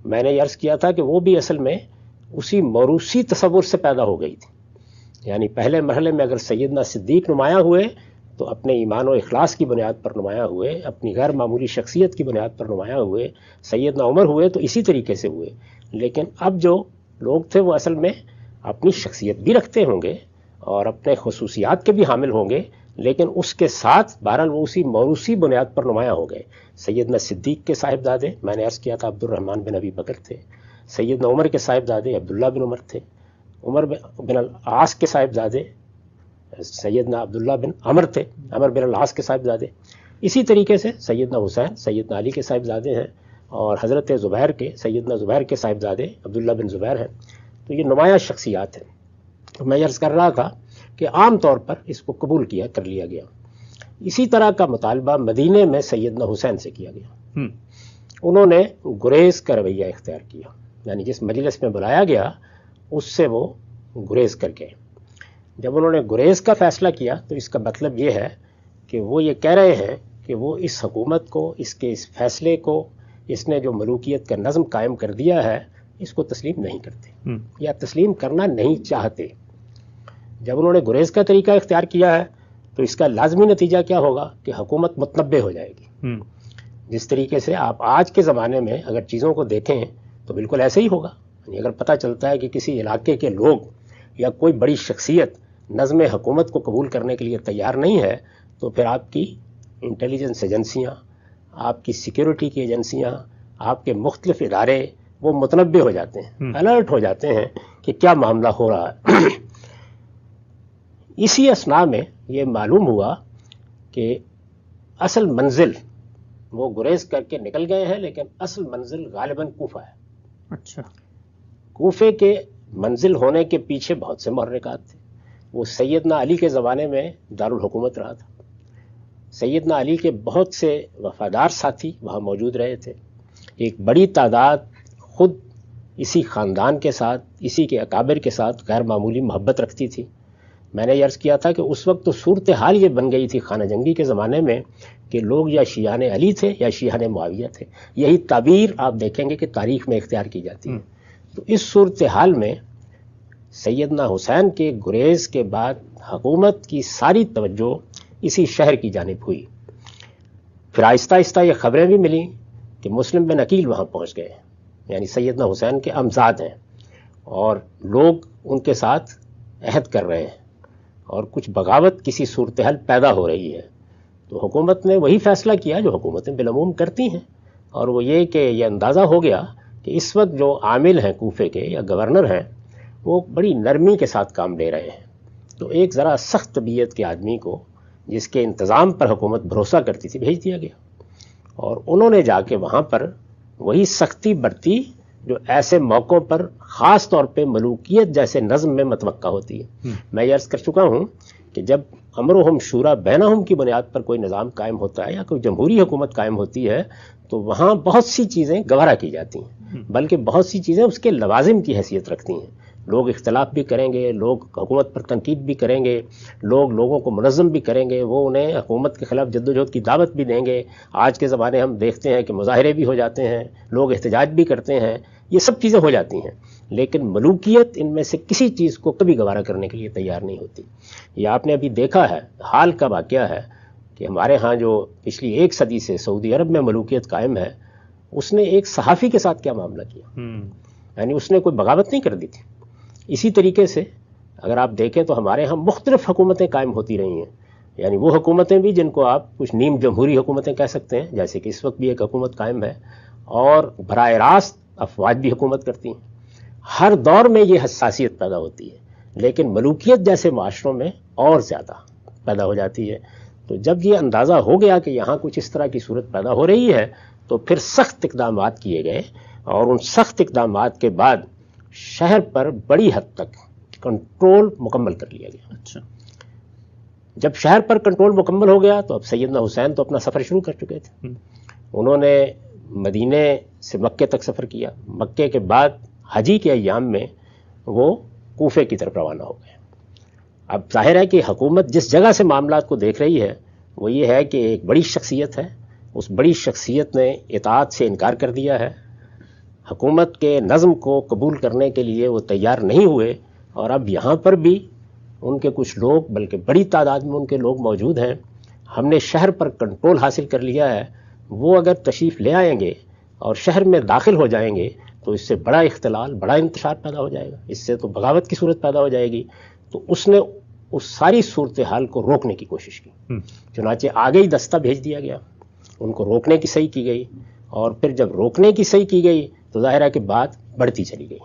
میں نے عرض کیا تھا کہ وہ بھی اصل میں اسی موروثی تصور سے پیدا ہو گئی تھی. یعنی پہلے مرحلے میں اگر سیدنا صدیق نمایاں ہوئے تو اپنے ایمان و اخلاص کی بنیاد پر نمایاں ہوئے، اپنی غیر معمولی شخصیت کی بنیاد پر نمایاں ہوئے. سیدنا عمر ہوئے تو اسی طریقے سے ہوئے. لیکن اب جو لوگ تھے وہ اصل میں اپنی شخصیت بھی رکھتے ہوں گے اور اپنے خصوصیات کے بھی حامل ہوں گے، لیکن اس کے ساتھ بہرحال وہ اسی موروثی بنیاد پر نمایاں ہو گئے. سیدنا صدیق کے صاحبزادے میں نے عرض کیا تھا عبد الرحمن بن ابی بکر تھے. سیدنا عمر کے صاحبزادے عبداللہ بن عمر تھے. عمر بن العاص کے صاحبزادے سیدنا عبداللہ بن عمر تھے، عمر بن العاص کے صاحبزادے. اسی طریقے سے سیدنا حسین سیدنا علی کے صاحبزادے ہیں، اور حضرت زبیر کے سیدنا زبیر کے صاحبزادے عبداللہ بن زبیر ہیں. تو یہ نمایاں شخصیات ہیں. تو میں عرض کر رہا تھا کہ عام طور پر اس کو قبول کر لیا گیا. اسی طرح کا مطالبہ مدینے میں سیدنا حسین سے کیا گیا. انہوں نے گریز کا رویہ اختیار کیا، یعنی جس مجلس میں بلایا گیا اس سے وہ گریز کر گئے. جب انہوں نے گریز کا فیصلہ کیا تو اس کا مطلب یہ ہے کہ وہ یہ کہہ رہے ہیں کہ وہ اس حکومت کو، اس کے اس فیصلے کو، اس نے جو ملوکیت کا نظم قائم کر دیا ہے، اس کو تسلیم نہیں کرتے یا تسلیم کرنا نہیں چاہتے. جب انہوں نے گریز کا طریقہ اختیار کیا ہے تو اس کا لازمی نتیجہ کیا ہوگا کہ حکومت متنبع ہو جائے گی. جس طریقے سے آپ آج کے زمانے میں اگر چیزوں کو دیکھیں تو بالکل ایسے ہی ہوگا. یعنی اگر پتہ چلتا ہے کہ کسی علاقے کے لوگ یا کوئی بڑی شخصیت نظم حکومت کو قبول کرنے کے لیے تیار نہیں ہے تو پھر آپ کی انٹیلیجنس ایجنسیاں، آپ کی سیکیورٹی کی ایجنسیاں، آپ کے مختلف ادارے وہ متنبع ہو جاتے ہیں، الرٹ ہو جاتے ہیں کہ کیا معاملہ ہو رہا ہے. اسی اثناء میں یہ معلوم ہوا کہ اصل منزل وہ گریز کر کے نکل گئے ہیں، لیکن اصل منزل غالباً کوفہ ہے. اچھا. کوفے کے منزل ہونے کے پیچھے بہت سے محرکات تھے. وہ سیدنا علی کے زمانے میں دارالحکومت رہا تھا. سیدنا علی کے بہت سے وفادار ساتھی وہاں موجود رہے تھے. ایک بڑی تعداد خود اسی خاندان کے ساتھ، اسی کے اکابر کے ساتھ غیر معمولی محبت رکھتی تھی. میں نے یہ عرض کیا تھا کہ اس وقت تو صورتحال یہ بن گئی تھی خانہ جنگی کے زمانے میں کہ لوگ یا شیعان علی تھے یا شیعان معاویہ تھے. یہی تعبیر آپ دیکھیں گے کہ تاریخ میں اختیار کی جاتی ہے. تو اس صورتحال میں سیدنا حسین کے گریز کے بعد حکومت کی ساری توجہ اسی شہر کی جانب ہوئی. پھر آہستہ آہستہ یہ خبریں بھی ملیں کہ مسلم بن عقیل وہاں پہنچ گئے، یعنی سیدنا حسین کے امزاد ہیں، اور لوگ ان کے ساتھ عہد کر رہے ہیں اور کچھ بغاوت کسی صورتحال پیدا ہو رہی ہے. تو حکومت نے وہی فیصلہ کیا جو حکومتیں بالعموم کرتی ہیں، اور وہ یہ کہ یہ اندازہ ہو گیا کہ اس وقت جو عامل ہیں کوفے کے یا گورنر ہیں وہ بڑی نرمی کے ساتھ کام لے رہے ہیں، تو ایک ذرا سخت طبیعت کے آدمی کو جس کے انتظام پر حکومت بھروسہ کرتی تھی بھیج دیا گیا، اور انہوں نے جا کے وہاں پر وہی سختی برتی جو ایسے موقعوں پر خاص طور پہ ملوکیت جیسے نظم میں متوقع ہوتی ہے۔ میں یہ عرض کر چکا ہوں کہ جب امرہم شورا بینہم کی بنیاد پر کوئی نظام قائم ہوتا ہے یا کوئی جمہوری حکومت قائم ہوتی ہے تو وہاں بہت سی چیزیں گوارا کی جاتی ہیں، بلکہ بہت سی چیزیں اس کے لوازم کی حیثیت رکھتی ہیں۔ لوگ اختلاف بھی کریں گے، لوگ حکومت پر تنقید بھی کریں گے، لوگ لوگوں کو منظم بھی کریں گے، وہ انہیں حکومت کے خلاف جدوجہد کی دعوت بھی دیں گے۔ آج کے زمانے ہم دیکھتے ہیں کہ مظاہرے بھی ہو جاتے ہیں، لوگ احتجاج بھی کرتے ہیں، یہ سب چیزیں ہو جاتی ہیں، لیکن ملوکیت ان میں سے کسی چیز کو کبھی گوارا کرنے کے لیے تیار نہیں ہوتی۔ یہ آپ نے ابھی دیکھا ہے، حال کا واقعہ ہے کہ ہمارے ہاں جو پچھلی 1 صدی سے سعودی عرب میں ملوکیت قائم ہے، اس نے ایک صحافی کے ساتھ کیا معاملہ کیا، یعنی اس نے کوئی بغاوت نہیں کر دی تھی۔ اسی طریقے سے اگر آپ دیکھیں تو ہمارے ہاں مختلف حکومتیں قائم ہوتی رہی ہیں، یعنی وہ حکومتیں بھی جن کو آپ کچھ نیم جمہوری حکومتیں کہہ سکتے ہیں، جیسے کہ اس وقت بھی ایک حکومت قائم ہے، اور براہ راست افواج بھی حکومت کرتی ہیں۔ ہر دور میں یہ حساسیت پیدا ہوتی ہے، لیکن ملوکیت جیسے معاشروں میں اور زیادہ پیدا ہو جاتی ہے۔ تو جب یہ اندازہ ہو گیا کہ یہاں کچھ اس طرح کی صورت پیدا ہو رہی ہے تو پھر سخت اقدامات کیے گئے، اور ان سخت اقدامات کے بعد شہر پر بڑی حد تک کنٹرول مکمل کر لیا گیا۔ اچھا، جب شہر پر کنٹرول مکمل ہو گیا تو اب سیدنا حسین تو اپنا سفر شروع کر چکے تھے۔ انہوں نے مدینے سے مکے تک سفر کیا، مکے کے بعد حجی کے ایام میں وہ کوفے کی طرف روانہ ہو گئے۔ اب ظاہر ہے کہ حکومت جس جگہ سے معاملات کو دیکھ رہی ہے وہ یہ ہے کہ ایک بڑی شخصیت ہے، اس بڑی شخصیت نے اطاعت سے انکار کر دیا ہے، حکومت کے نظم کو قبول کرنے کے لیے وہ تیار نہیں ہوئے، اور اب یہاں پر بھی ان کے کچھ لوگ، بلکہ بڑی تعداد میں ان کے لوگ موجود ہیں، ہم نے شہر پر کنٹرول حاصل کر لیا ہے، وہ اگر تشریف لے آئیں گے اور شہر میں داخل ہو جائیں گے تو اس سے بڑا اختلال، بڑا انتشار پیدا ہو جائے گا، اس سے تو بغاوت کی صورت پیدا ہو جائے گی۔ تو اس نے اس ساری صورتحال کو روکنے کی کوشش کی، چنانچہ آگے ہی دستہ بھیج دیا گیا، ان کو روکنے کی صحیح کی گئی، اور پھر جب روکنے کی صحیح کی گئی تو ظاہر ہے کہ بات بڑھتی چلی گئی،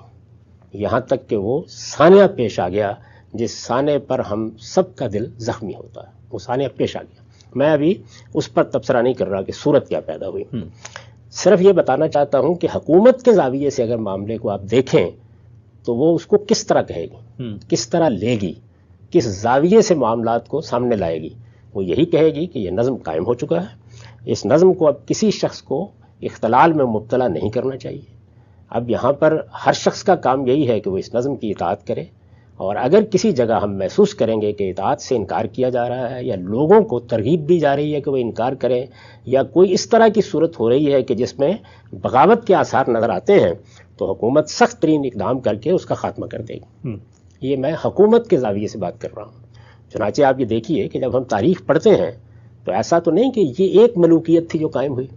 یہاں تک کہ وہ سانحہ پیش آ گیا جس سانحے پر ہم سب کا دل زخمی ہوتا ہے، وہ سانحہ پیش آ گیا۔ میں ابھی اس پر تبصرہ نہیں کر رہا کہ صورت کیا پیدا ہوئی، صرف یہ بتانا چاہتا ہوں کہ حکومت کے زاویے سے اگر معاملے کو آپ دیکھیں تو وہ اس کو کس طرح کہے گی، کس طرح لے گی، کس زاویے سے معاملات کو سامنے لائے گی۔ وہ یہی کہے گی کہ یہ نظم قائم ہو چکا ہے، اس نظم کو اب کسی شخص کو اختلال میں مبتلا نہیں کرنا چاہیے۔ اب یہاں پر ہر شخص کا کام یہی ہے کہ وہ اس نظم کی اطاعت کرے، اور اگر کسی جگہ ہم محسوس کریں گے کہ اطاعت سے انکار کیا جا رہا ہے یا لوگوں کو ترغیب دی جا رہی ہے کہ وہ انکار کریں، یا کوئی اس طرح کی صورت ہو رہی ہے کہ جس میں بغاوت کے آثار نظر آتے ہیں، تو حکومت سخت ترین اقدام کر کے اس کا خاتمہ کر دے گی۔ یہ میں حکومت کے زاویے سے بات کر رہا ہوں۔ چنانچہ آپ یہ دیکھیے کہ جب ہم تاریخ پڑھتے ہیں تو ایسا تو نہیں کہ یہ ایک ملوکیت تھی جو قائم ہوئی،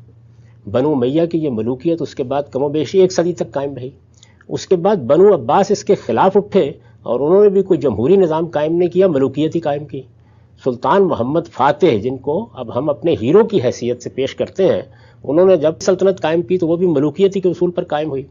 بنو امیہ کی یہ ملوکیت اس کے بعد کم و بیشی 1 صدی تک قائم رہی، اس کے بعد بنو عباس اس کے خلاف اٹھے اور انہوں نے بھی کوئی جمہوری نظام قائم نہیں کیا، ملوکیت ہی قائم کی۔ سلطان محمد فاتح، جن کو اب ہم اپنے ہیرو کی حیثیت سے پیش کرتے ہیں، انہوں نے جب سلطنت قائم کی تو وہ بھی ملوکیتی کے اصول پر قائم ہوئی۔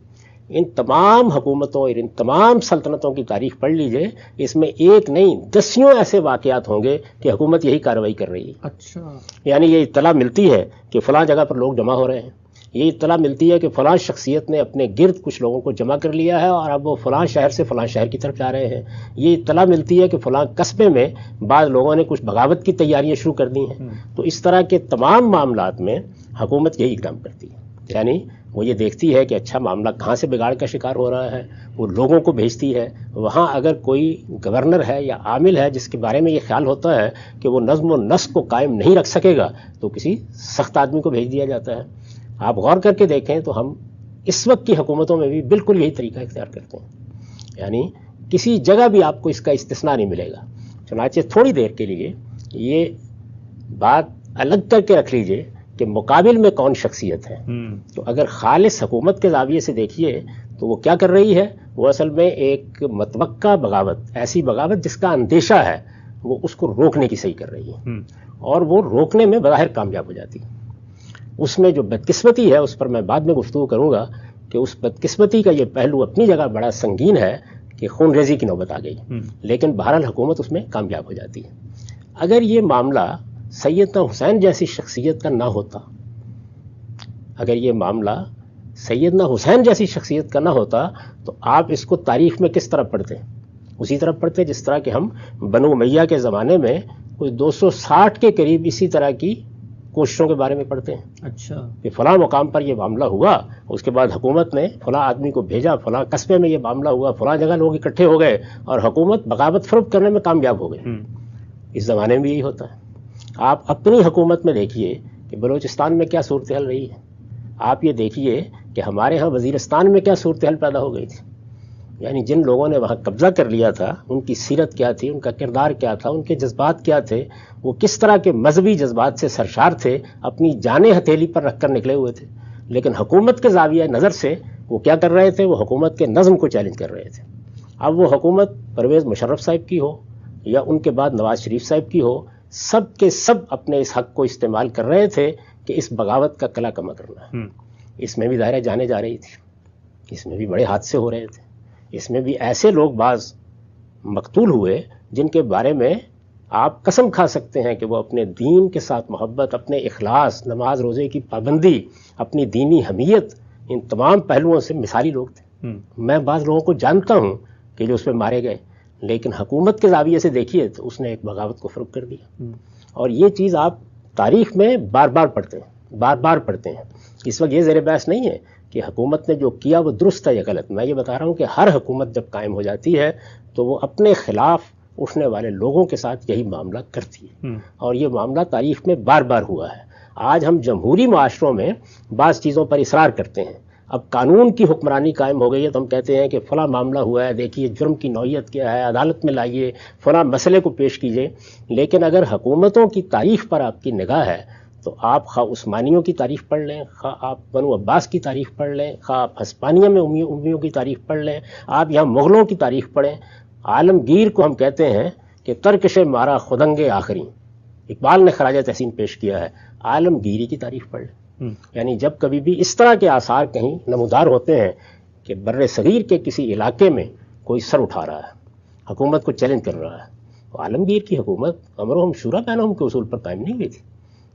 ان تمام حکومتوں اور ان تمام سلطنتوں کی تاریخ پڑھ لیجئے، اس میں ایک نہیں دسیوں ایسے واقعات ہوں گے کہ حکومت یہی کارروائی کر رہی ہے۔ اچھا، یعنی یہ اطلاع ملتی ہے کہ فلاں جگہ پر لوگ جمع ہو رہے ہیں، یہ اطلاع ملتی ہے کہ فلاں شخصیت نے اپنے گرد کچھ لوگوں کو جمع کر لیا ہے اور اب وہ فلاں شہر سے فلاں شہر کی طرف جا رہے ہیں، یہ اطلاع ملتی ہے کہ فلاں قصبے میں بعض لوگوں نے کچھ بغاوت کی تیاریاں شروع کر دی ہیں۔ تو اس طرح کے تمام معاملات میں حکومت یہی اقدام کرتی ہے، یعنی وہ یہ دیکھتی ہے کہ اچھا معاملہ کہاں سے بگاڑ کا شکار ہو رہا ہے، وہ لوگوں کو بھیجتی ہے وہاں۔ اگر کوئی گورنر ہے یا عامل ہے جس کے بارے میں یہ خیال ہوتا ہے کہ وہ نظم و نسق کو قائم نہیں رکھ سکے گا تو کسی سخت آدمی کو بھیج دیا جاتا ہے۔ آپ غور کر کے دیکھیں تو ہم اس وقت کی حکومتوں میں بھی بالکل یہی طریقہ اختیار کرتے ہیں، یعنی کسی جگہ بھی آپ کو اس کا استثناء نہیں ملے گا۔ چنانچہ تھوڑی دیر کے لیے یہ بات الگ کر کے رکھ لیجئے کہ مقابل میں کون شخصیت ہے، تو اگر خالص حکومت کے زاویے سے دیکھیے تو وہ کیا کر رہی ہے، وہ اصل میں ایک متوقع بغاوت، ایسی بغاوت جس کا اندیشہ ہے، وہ اس کو روکنے کی صحیح کر رہی ہے۔ اور وہ روکنے میں بظاہر کامیاب ہو جاتی. اس میں جو بدقسمتی ہے اس پر میں بعد میں گفتگو کروں گا کہ اس بدقسمتی کا یہ پہلو اپنی جگہ بڑا سنگین ہے کہ خون ریزی کی نوبت آ گئی، لیکن بہرحال حکومت اس میں کامیاب ہو جاتی ہے. اگر یہ معاملہ سیدنا حسین جیسی شخصیت کا نہ ہوتا، اگر یہ معاملہ سیدنا حسین جیسی شخصیت کا نہ ہوتا تو آپ اس کو تاریخ میں کس طرح پڑھتے؟ اسی طرح پڑھتے جس طرح کہ ہم بنو امیہ کے زمانے میں کوئی 260 کے قریب اسی طرح کی کوششوں کے بارے میں پڑھتے ہیں. اچھا، کہ فلاں مقام پر یہ معاملہ ہوا، اس کے بعد حکومت نے فلاں آدمی کو بھیجا، فلاں قصبے میں یہ معاملہ ہوا، فلاں جگہ لوگ اکٹھے ہو گئے اور حکومت بغاوت فروخت کرنے میں کامیاب ہو گئی. اس زمانے میں یہی ہوتا ہے. آپ اپنی حکومت میں دیکھیے کہ بلوچستان میں کیا صورتحال رہی ہے. آپ یہ دیکھیے کہ ہمارے ہاں وزیرستان میں کیا صورتحال پیدا ہو گئی تھی. یعنی جن لوگوں نے وہاں قبضہ کر لیا تھا، ان کی سیرت کیا تھی، ان کا کردار کیا تھا، ان کے جذبات کیا تھے، وہ کس طرح کے مذہبی جذبات سے سرشار تھے، اپنی جانیں ہتھیلی پر رکھ کر نکلے ہوئے تھے. لیکن حکومت کے زاویہ نظر سے وہ کیا کر رہے تھے؟ وہ حکومت کے نظم کو چیلنج کر رہے تھے. اب وہ حکومت پرویز مشرف صاحب کی ہو یا ان کے بعد نواز شریف صاحب کی ہو، سب کے سب اپنے اس حق کو استعمال کر رہے تھے کہ اس بغاوت کا کلا کما کرنا ہے. اس میں بھی ظاہر جانے جا رہی تھی، اس میں بھی بڑے حادثے ہو رہے تھے، اس میں بھی ایسے لوگ بعض مقتول ہوئے جن کے بارے میں آپ قسم کھا سکتے ہیں کہ وہ اپنے دین کے ساتھ محبت، اپنے اخلاص، نماز روزے کی پابندی، اپنی دینی حمیت، ان تمام پہلوؤں سے مثالی لوگ تھے. میں بعض لوگوں کو جانتا ہوں کہ جو اس پہ مارے گئے، لیکن حکومت کے زاویے سے دیکھیے تو اس نے ایک بغاوت کو فروغ کر دیا. اور یہ چیز آپ تاریخ میں بار بار پڑھتے ہیں، بار بار پڑھتے ہیں. اس وقت یہ زیر بحث نہیں ہے کہ حکومت نے جو کیا وہ درست ہے یا غلط. میں یہ بتا رہا ہوں کہ ہر حکومت جب قائم ہو جاتی ہے تو وہ اپنے خلاف اٹھنے والے لوگوں کے ساتھ یہی معاملہ کرتی ہے، اور یہ معاملہ تاریخ میں بار بار ہوا ہے. آج ہم جمہوری معاشروں میں بعض چیزوں پر اصرار کرتے ہیں. اب قانون کی حکمرانی قائم ہو گئی ہے تو ہم کہتے ہیں کہ فلاں معاملہ ہوا ہے، دیکھیے جرم کی نوعیت کیا ہے، عدالت میں لائیے، فلاں مسئلے کو پیش کیجیے. لیکن اگر حکومتوں کی تاریخ پر آپ کی نگاہ ہے تو آپ خواہ عثمانیوں کی تاریخ پڑھ لیں، خواہ آپ بنو عباس کی تاریخ پڑھ لیں، خواہ آپ ہسپانیہ میں امیوں کی تاریخ پڑھ لیں، آپ یہاں مغلوں کی تاریخ پڑھیں. عالمگیر کو ہم کہتے ہیں کہ ترکش مارا خدنگ آخری، اقبال نے خراج تحسین پیش کیا ہے. عالمگیری کی تاریخ پڑھ لیں. یعنی جب کبھی بھی اس طرح کے آثار کہیں نمودار ہوتے ہیں کہ بر صغیر کے کسی علاقے میں کوئی سر اٹھا رہا ہے، حکومت کو چیلنج کر رہا ہے، تو عالمگیر کی حکومت امرهم شورا بینہم کے اصول پر قائم نہیں ہوئی تھی.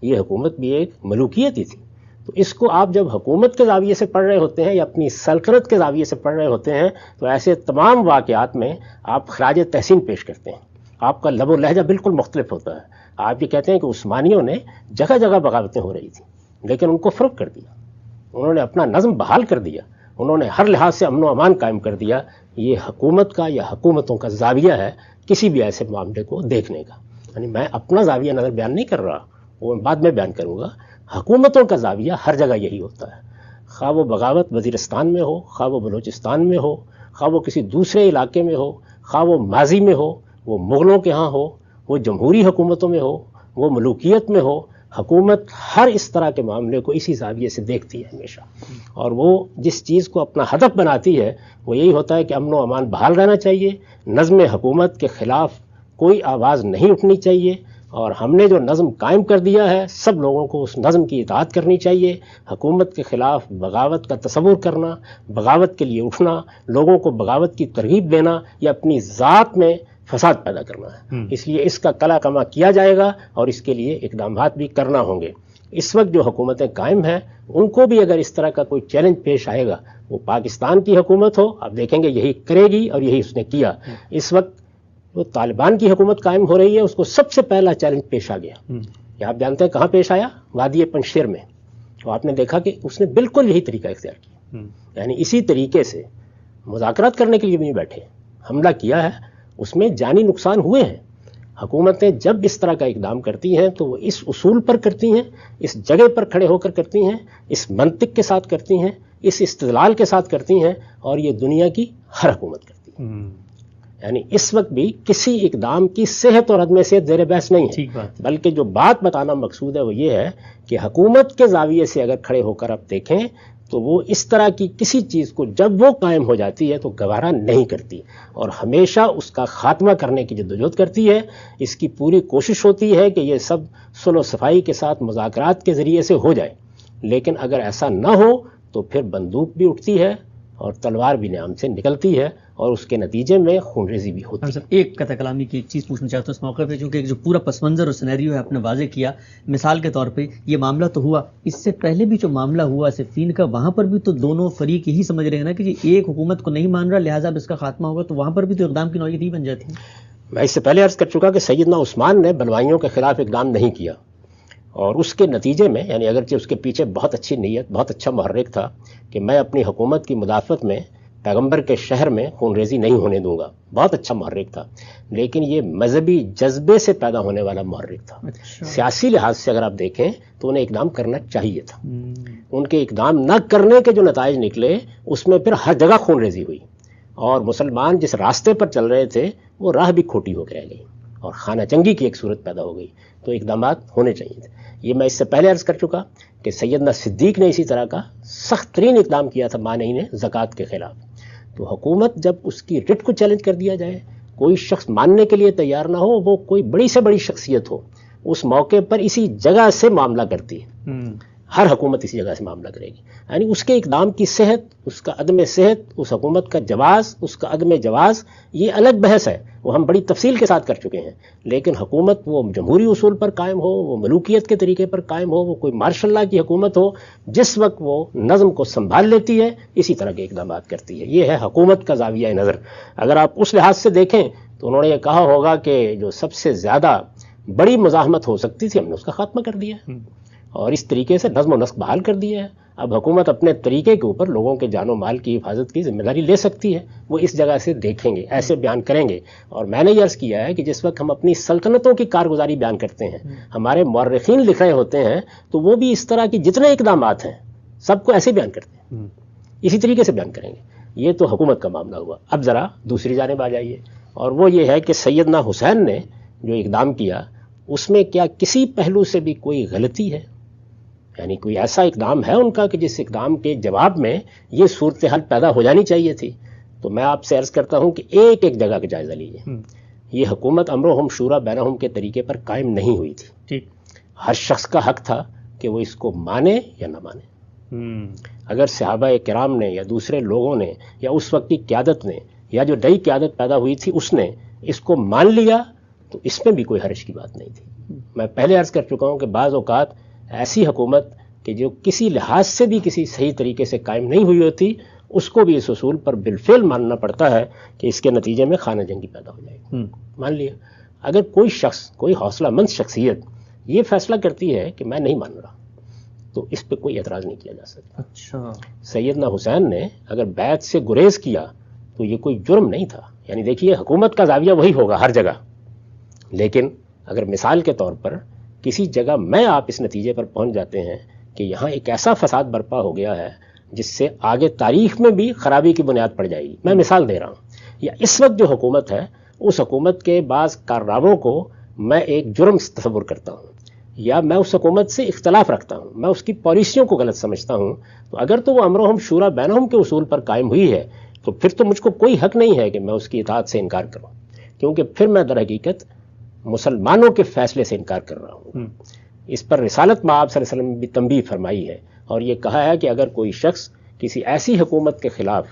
یہ حکومت بھی ایک ملوکیت ہی تھی. تو اس کو آپ جب حکومت کے زاویے سے پڑھ رہے ہوتے ہیں یا اپنی سلطنت کے زاویے سے پڑھ رہے ہوتے ہیں تو ایسے تمام واقعات میں آپ خراج تحسین پیش کرتے ہیں. آپ کا لب و لہجہ بالکل مختلف ہوتا ہے. آپ یہ کہتے ہیں کہ عثمانیوں نے جگہ جگہ بغاوتیں ہو رہی تھیں لیکن ان کو فروغ کر دیا، انہوں نے اپنا نظم بحال کر دیا، انہوں نے ہر لحاظ سے امن و امان قائم کر دیا. یہ حکومت کا یا حکومتوں کا زاویہ ہے کسی بھی ایسے معاملے کو دیکھنے کا. یعنی میں اپنا زاویہ نظر بیان نہیں کر رہا، وہ بعد میں بیان کروں گا. حکومتوں کا زاویہ ہر جگہ یہی ہوتا ہے، خواہ وہ بغاوت وزیرستان میں ہو، خواہ وہ بلوچستان میں ہو، خواہ وہ کسی دوسرے علاقے میں ہو، خواہ وہ ماضی میں ہو، وہ مغلوں کے ہاں ہو، وہ جمہوری حکومتوں میں ہو، وہ ملوکیت میں ہو. حکومت ہر اس طرح کے معاملے کو اسی زاویے سے دیکھتی ہے ہمیشہ، اور وہ جس چیز کو اپنا ہدف بناتی ہے وہ یہی ہوتا ہے کہ امن و امان بحال رہنا چاہیے، نظم حکومت کے خلاف کوئی آواز نہیں اٹھنی چاہیے، اور ہم نے جو نظم قائم کر دیا ہے سب لوگوں کو اس نظم کی اطاعت کرنی چاہیے. حکومت کے خلاف بغاوت کا تصور کرنا، بغاوت کے لیے اٹھنا، لوگوں کو بغاوت کی ترغیب دینا یا اپنی ذات میں فساد پیدا کرنا ہے. اس لیے اس کا کلا کما کیا جائے گا اور اس کے لیے اقدامات بھی کرنا ہوں گے. اس وقت جو حکومتیں قائم ہیں ان کو بھی اگر اس طرح کا کوئی چیلنج پیش آئے گا، وہ پاکستان کی حکومت ہو، آپ دیکھیں گے یہی کرے گی اور یہی اس نے کیا. اس وقت جو طالبان کی حکومت قائم ہو رہی ہے اس کو سب سے پہلا چیلنج پیش آ گیا. یہ آپ جانتے ہیں کہاں پیش آیا؟ وادی پنجشیر میں. تو آپ نے دیکھا کہ اس نے بالکل یہی طریقہ اختیار کیا، یعنی اسی طریقے سے مذاکرات کرنے کے لیے بھی نہیں بیٹھے، حملہ کیا ہے. اس میں جانی نقصان ہوئے ہیں. حکومتیں جب اس طرح کا اقدام کرتی ہیں تو وہ اس اصول پر کرتی ہیں، اس جگہ پر کھڑے ہو کر کرتی ہیں، اس منطق کے ساتھ کرتی ہیں، اس استدلال کے ساتھ کرتی ہیں، اور یہ دنیا کی ہر حکومت کرتی ہے. یعنی اس وقت بھی کسی اقدام کی صحت اور عدم صحت زیر بحث نہیں ہے، بلکہ جو بات بتانا مقصود ہے وہ یہ ہے کہ حکومت کے زاویے سے اگر کھڑے ہو کر آپ دیکھیں تو وہ اس طرح کی کسی چیز کو جب وہ قائم ہو جاتی ہے تو گوارا نہیں کرتی اور ہمیشہ اس کا خاتمہ کرنے کی جدوجہد کرتی ہے. اس کی پوری کوشش ہوتی ہے کہ یہ سب صلح و صفائی کے ساتھ مذاکرات کے ذریعے سے ہو جائے، لیکن اگر ایسا نہ ہو تو پھر بندوق بھی اٹھتی ہے اور تلوار بھی نیام سے نکلتی ہے اور اس کے نتیجے میں خون ریزی بھی ہوتی ہے. ایک قطع کلامی کی چیز پوچھنا چاہتا ہوں اس موقع پہ، چونکہ جو پورا پس منظر اور سینیریو ہے آپ نے واضح کیا. مثال کے طور پہ یہ معاملہ تو ہوا، اس سے پہلے بھی جو معاملہ ہوا صفین کا، وہاں پر بھی تو دونوں فریق یہی سمجھ رہے ہیں نا کہ یہ ایک حکومت کو نہیں مان رہا لہٰذا اب اس کا خاتمہ ہوگا، تو وہاں پر بھی تو اقدام کی نوعیت ہی بن جاتی ہے. میں اس سے پہلے عرض کر چکا کہ سیدنا عثمان نے بلوائیوں کے خلاف اقدام نہیں کیا اور اس کے نتیجے میں، یعنی اگرچہ اس کے پیچھے بہت اچھی نیت، بہت اچھا محرک تھا کہ میں اپنی حکومت کی مدافعت میں پیغمبر کے شہر میں خون ریزی نہیں ہونے دوں گا، بہت اچھا محرک تھا، لیکن یہ مذہبی جذبے سے پیدا ہونے والا محرک تھا. سیاسی لحاظ سے اگر آپ دیکھیں تو انہیں اقدام کرنا چاہیے تھا. ان کے اقدام نہ کرنے کے جو نتائج نکلے اس میں پھر ہر جگہ خون ریزی ہوئی اور مسلمان جس راستے پر چل رہے تھے وہ راہ بھی کھوٹی ہو کے رہ گئی اور خانہ جنگی کی ایک صورت پیدا ہو گئی. تو اقدامات ہونے چاہیے تھے. یہ میں اس سے پہلے عرض کر چکا کہ سیدنا صدیق نے اسی طرح کا سخت ترین اقدام کیا تھا مانعین زکوٰۃ کے خلاف. تو حکومت جب اس کی رٹ کو چیلنج کر دیا جائے، کوئی شخص ماننے کے لیے تیار نہ ہو، وہ کوئی بڑی سے بڑی شخصیت ہو، اس موقع پر اسی جگہ سے معاملہ کرتی ہے. ہر حکومت اسی جگہ سے معاملہ کرے گی. یعنی اس کے اقدام کی صحت، اس کا عدم صحت، اس حکومت کا جواز، اس کا عدم جواز، یہ الگ بحث ہے، وہ ہم بڑی تفصیل کے ساتھ کر چکے ہیں. لیکن حکومت وہ جمہوری اصول پر قائم ہو، وہ ملوکیت کے طریقے پر قائم ہو، وہ کوئی مارشل لا کی حکومت ہو، جس وقت وہ نظم کو سنبھال لیتی ہے اسی طرح کے اقدامات کرتی ہے. یہ ہے حکومت کا زاویہ نظر. اگر آپ اس لحاظ سے دیکھیں تو انہوں نے یہ کہا ہوگا کہ جو سب سے زیادہ بڑی مزاحمت ہو سکتی تھی ہم نے اس کا خاتمہ کر دیا اور اس طریقے سے نظم و نسق بحال کر دیا ہے. اب حکومت اپنے طریقے کے اوپر لوگوں کے جان و مال کی حفاظت کی ذمہ داری لے سکتی ہے. وہ اس جگہ سے دیکھیں گے، ایسے بیان کریں گے. اور میں نے یہ عرض کیا ہے کہ جس وقت ہم اپنی سلطنتوں کی کارگزاری بیان کرتے ہیں، ہمارے مورخین لکھ رہے ہوتے ہیں تو وہ بھی اس طرح کی جتنے اقدامات ہیں سب کو ایسے بیان کرتے ہیں، اسی طریقے سے بیان کریں گے. یہ تو حکومت کا معاملہ ہوا. اب ذرا دوسری جانب آ جائیے، اور وہ یہ ہے کہ سیدنا حسین نے جو اقدام کیا اس میں کیا کسی پہلو سے بھی کوئی غلطی ہے؟ یعنی کوئی ایسا اقدام ہے ان کا کہ جس اقدام کے جواب میں یہ صورتحال پیدا ہو جانی چاہیے تھی؟ تو میں آپ سے عرض کرتا ہوں کہ ایک ایک جگہ کا جائزہ لیجیے. یہ حکومت امرہم شورا بینہم کے طریقے پر قائم نہیں ہوئی تھی. ہر شخص کا حق تھا کہ وہ اس کو مانے یا نہ مانے. اگر صحابہ کرام نے یا دوسرے لوگوں نے یا اس وقت کی قیادت نے یا جو نئی قیادت پیدا ہوئی تھی اس نے اس کو مان لیا تو اس میں بھی کوئی حرج کی بات نہیں تھی. میں پہلے عرض کر چکا ہوں کہ بعض اوقات ایسی حکومت کہ جو کسی لحاظ سے بھی کسی صحیح طریقے سے قائم نہیں ہوئی ہوتی، اس کو بھی اس اصول پر بالفعل ماننا پڑتا ہے کہ اس کے نتیجے میں خانہ جنگی پیدا ہو جائے گی. مان لیا اگر کوئی شخص، کوئی حوصلہ مند شخصیت یہ فیصلہ کرتی ہے کہ میں نہیں مان رہا تو اس پہ کوئی اعتراض نہیں کیا جا سکتا. اچھا، سیدنا حسین نے اگر بیعت سے گریز کیا تو یہ کوئی جرم نہیں تھا. یعنی دیکھیے حکومت کا زاویہ وہی ہوگا ہر جگہ، لیکن اگر مثال کے طور پر کسی جگہ میں آپ اس نتیجے پر پہنچ جاتے ہیں کہ یہاں ایک ایسا فساد برپا ہو گیا ہے جس سے آگے تاریخ میں بھی خرابی کی بنیاد پڑ جائے گی. میں مثال دے رہا ہوں، یا اس وقت جو حکومت ہے اس حکومت کے بعض کارناموں کو میں ایک جرم تصور کرتا ہوں یا میں اس حکومت سے اختلاف رکھتا ہوں، میں اس کی پالیسیوں کو غلط سمجھتا ہوں، تو اگر تو وہ امرہم شورا بینہم کے اصول پر قائم ہوئی ہے تو پھر تو مجھ کو کوئی حق نہیں ہے کہ میں اس کی اطاعت سے انکار کروں، کیونکہ پھر میں در حقیقت مسلمانوں کے فیصلے سے انکار کر رہا ہوں. اس پر رسالت مآب صلی اللہ علیہ وسلم نے بھی تنبیہ فرمائی ہے اور یہ کہا ہے کہ اگر کوئی شخص کسی ایسی حکومت کے خلاف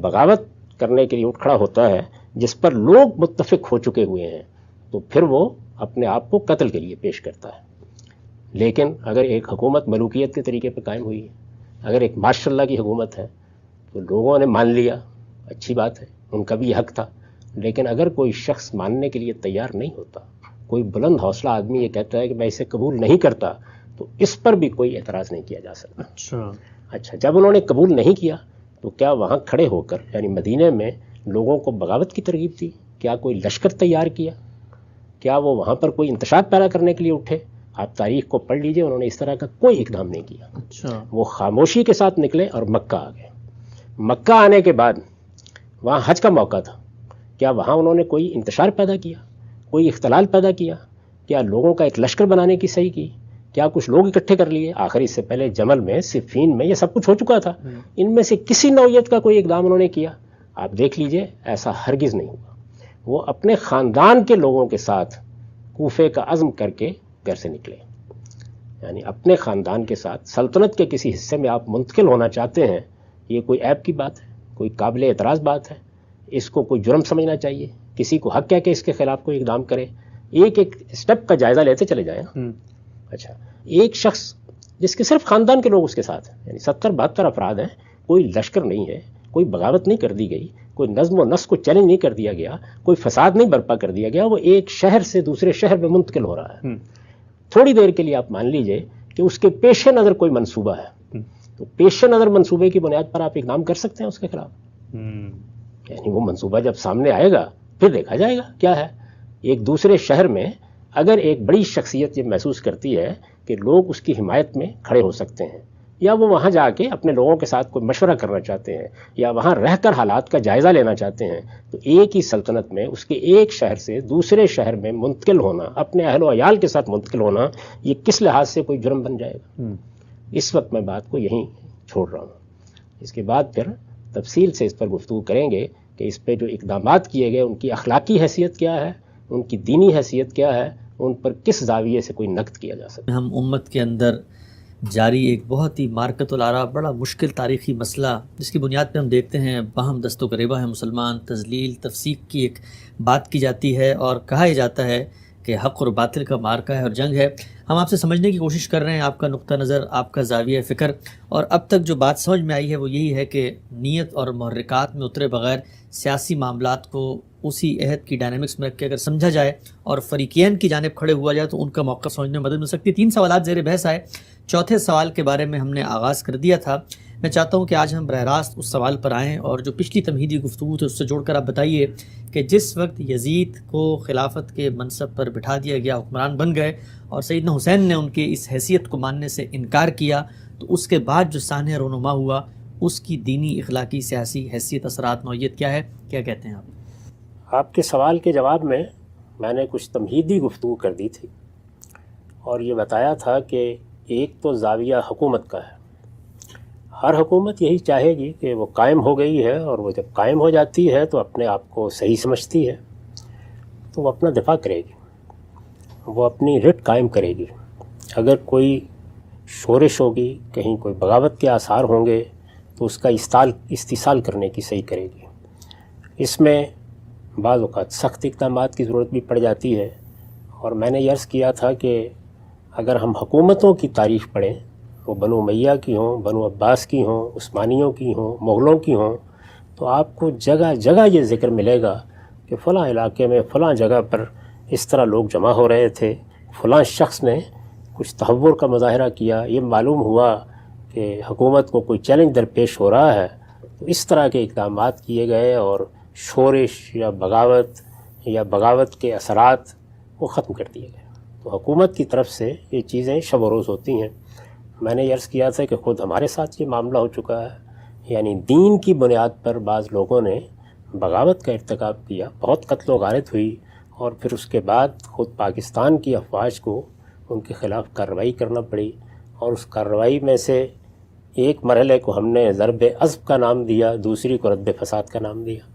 بغاوت کرنے کے لیے اٹھ کھڑا ہوتا ہے جس پر لوگ متفق ہو چکے ہوئے ہیں تو پھر وہ اپنے آپ کو قتل کے لیے پیش کرتا ہے. لیکن اگر ایک حکومت ملوکیت کے طریقے پر قائم ہوئی ہے، اگر ایک ماشاء اللہ کی حکومت ہے تو لوگوں نے مان لیا، اچھی بات ہے، ان کا بھی یہ حق تھا. لیکن اگر کوئی شخص ماننے کے لیے تیار نہیں ہوتا، کوئی بلند حوصلہ آدمی یہ کہتا ہے کہ میں اسے قبول نہیں کرتا، تو اس پر بھی کوئی اعتراض نہیں کیا جا سکتا. اچھا، جب انہوں نے قبول نہیں کیا تو کیا وہاں کھڑے ہو کر یعنی مدینے میں لوگوں کو بغاوت کی ترغیب دی؟ کیا کوئی لشکر تیار کیا؟ کیا وہ وہاں پر کوئی انتشار پیدا کرنے کے لیے اٹھے؟ آپ تاریخ کو پڑھ لیجئے، انہوں نے اس طرح کا کوئی اقدام نہیں کیا. وہ خاموشی کے ساتھ نکلے اور مکہ آ گئے. مکہ آنے کے بعد وہاں حج کا موقع تھا، کیا وہاں انہوں نے کوئی انتشار پیدا کیا، کوئی اختلال پیدا کیا؟ کیا لوگوں کا ایک لشکر بنانے کی صحیح کی؟ کیا کچھ لوگ اکٹھے کر لیے؟ آخر اس سے پہلے جمل میں، صفین میں یہ سب کچھ ہو چکا تھا، ان میں سے کسی نوعیت کا کوئی اقدام انہوں نے کیا؟ آپ دیکھ لیجئے، ایسا ہرگز نہیں ہوا۔ وہ اپنے خاندان کے لوگوں کے ساتھ کوفے کا عزم کر کے گھر سے نکلے، یعنی اپنے خاندان کے ساتھ سلطنت کے کسی حصے میں آپ منتقل ہونا چاہتے ہیں، یہ کوئی عیب کی بات ہے، کوئی قابل اعتراض بات ہے؟ اس کو کوئی جرم سمجھنا چاہیے؟ کسی کو حق ہے کہ اس کے خلاف کوئی اقدام کرے؟ ایک ایک اسٹیپ کا جائزہ لیتے چلے جائیں۔ اچھا، ایک شخص جس کے صرف خاندان کے لوگ اس کے ساتھ ہیں، یعنی 70-72 افراد ہیں، کوئی لشکر نہیں ہے، کوئی بغاوت نہیں کر دی گئی، کوئی نظم و نسق کو چیلنج نہیں کر دیا گیا، کوئی فساد نہیں برپا کر دیا گیا، وہ ایک شہر سے دوسرے شہر میں منتقل ہو رہا ہے۔ تھوڑی دیر کے لیے آپ مان لیجئے کہ اس کے پیش نظر کوئی منصوبہ ہے، تو پیش نظر منصوبے کی بنیاد پر آپ اقدام کر سکتے ہیں اس کے خلاف؟ یعنی وہ منصوبہ جب سامنے آئے گا پھر دیکھا جائے گا کیا ہے۔ ایک دوسرے شہر میں اگر ایک بڑی شخصیت یہ محسوس کرتی ہے کہ لوگ اس کی حمایت میں کھڑے ہو سکتے ہیں، یا وہ وہاں جا کے اپنے لوگوں کے ساتھ کوئی مشورہ کرنا چاہتے ہیں، یا وہاں رہ کر حالات کا جائزہ لینا چاہتے ہیں، تو ایک ہی سلطنت میں اس کے ایک شہر سے دوسرے شہر میں منتقل ہونا، اپنے اہل و عیال کے ساتھ منتقل ہونا، یہ کس لحاظ سے کوئی جرم بن جائے گا؟ اس وقت میں بات کو یہیں چھوڑ رہا ہوں، اس کے بعد پھر تفصیل سے اس پر گفتگو کریں گے کہ اس پہ جو اقدامات کیے گئے ان کی اخلاقی حیثیت کیا ہے، ان کی دینی حیثیت کیا ہے، ان پر کس زاویے سے کوئی نقد کیا جا سکتا ہے۔ ہم امت کے اندر جاری ایک بہت ہی مارکت العرا، بڑا مشکل تاریخی مسئلہ، جس کی بنیاد پہ ہم دیکھتے ہیں باہم دست و گریباں ہیں مسلمان، تذلیل تفسیق کی ایک بات کی جاتی ہے، اور کہا ہی جاتا ہے کہ حق اور باطل کا معرکہ ہے اور جنگ ہے۔ ہم آپ سے سمجھنے کی کوشش کر رہے ہیں، آپ کا نقطہ نظر، آپ کا زاویہ فکر، اور اب تک جو بات سمجھ میں آئی ہے وہ یہی ہے کہ نیت اور محرکات میں اترے بغیر سیاسی معاملات کو اسی عہد کی ڈائنامکس میں رکھ کے اگر سمجھا جائے اور فریقین کی جانب کھڑے ہوا جائے تو ان کا موقف سمجھنے میں مدد مل سکتی ہے۔ 3 سوالات زیر بحث آئے، چوتھے سوال کے بارے میں ہم نے آغاز کر دیا تھا۔ میں چاہتا ہوں کہ آج ہم براہ راست اس سوال پر آئیں، اور جو پچھلی تمہیدی گفتگو تھی اس سے جوڑ کر آپ بتائیے کہ جس وقت یزید کو خلافت کے منصب پر بٹھا دیا گیا، حکمران بن گئے، اور سیدنا حسین نے ان کی اس حیثیت کو ماننے سے انکار کیا، تو اس کے بعد جو سانحہ رونما ہوا اس کی دینی، اخلاقی، سیاسی حیثیت، اثرات، نوعیت کیا ہے؟ کیا کہتے ہیں آپ؟ آپ کے سوال کے جواب میں نے کچھ تمہیدی گفتگو کر دی تھی، اور یہ بتایا تھا کہ ایک تو زاویہ حکومت کا ہے۔ ہر حکومت یہی چاہے گی کہ وہ قائم ہو گئی ہے، اور وہ جب قائم ہو جاتی ہے تو اپنے آپ کو صحیح سمجھتی ہے، تو وہ اپنا دفاع کرے گی، وہ اپنی رٹ قائم کرے گی۔ اگر کوئی شورش ہوگی، کہیں کوئی بغاوت کے آثار ہوں گے، تو اس کا استحصال کرنے کی صحیح کرے گی۔ اس میں بعض اوقات سخت اقدامات کی ضرورت بھی پڑ جاتی ہے، اور میں نے یہ عرض کیا تھا کہ اگر ہم حکومتوں کی تاریخ پڑھیں، وہ بنو امیہ کی ہوں، بنو عباس کی ہوں، عثمانیوں کی ہوں، مغلوں کی ہوں، تو آپ کو جگہ جگہ یہ ذکر ملے گا کہ فلاں علاقے میں فلاں جگہ پر اس طرح لوگ جمع ہو رہے تھے، فلاں شخص نے کچھ تحور کا مظاہرہ کیا، یہ معلوم ہوا کہ حکومت کو کوئی چیلنج درپیش ہو رہا ہے، تو اس طرح کے اقدامات کیے گئے، اور شورش یا بغاوت کے اثرات وہ ختم کر دیے گئے۔ تو حکومت کی طرف سے یہ چیزیں شب و روز ہوتی ہیں۔ میں نے یہ عرض کیا تھا کہ خود ہمارے ساتھ یہ معاملہ ہو چکا ہے، یعنی دین کی بنیاد پر بعض لوگوں نے بغاوت کا ارتکاب کیا، بہت قتل و غارت ہوئی، اور پھر اس کے بعد خود پاکستان کی افواج کو ان کے خلاف کارروائی کرنا پڑی، اور اس کارروائی میں سے ایک مرحلے کو ہم نے ضرب عضب کا نام دیا، دوسری کو رد فساد کا نام دیا،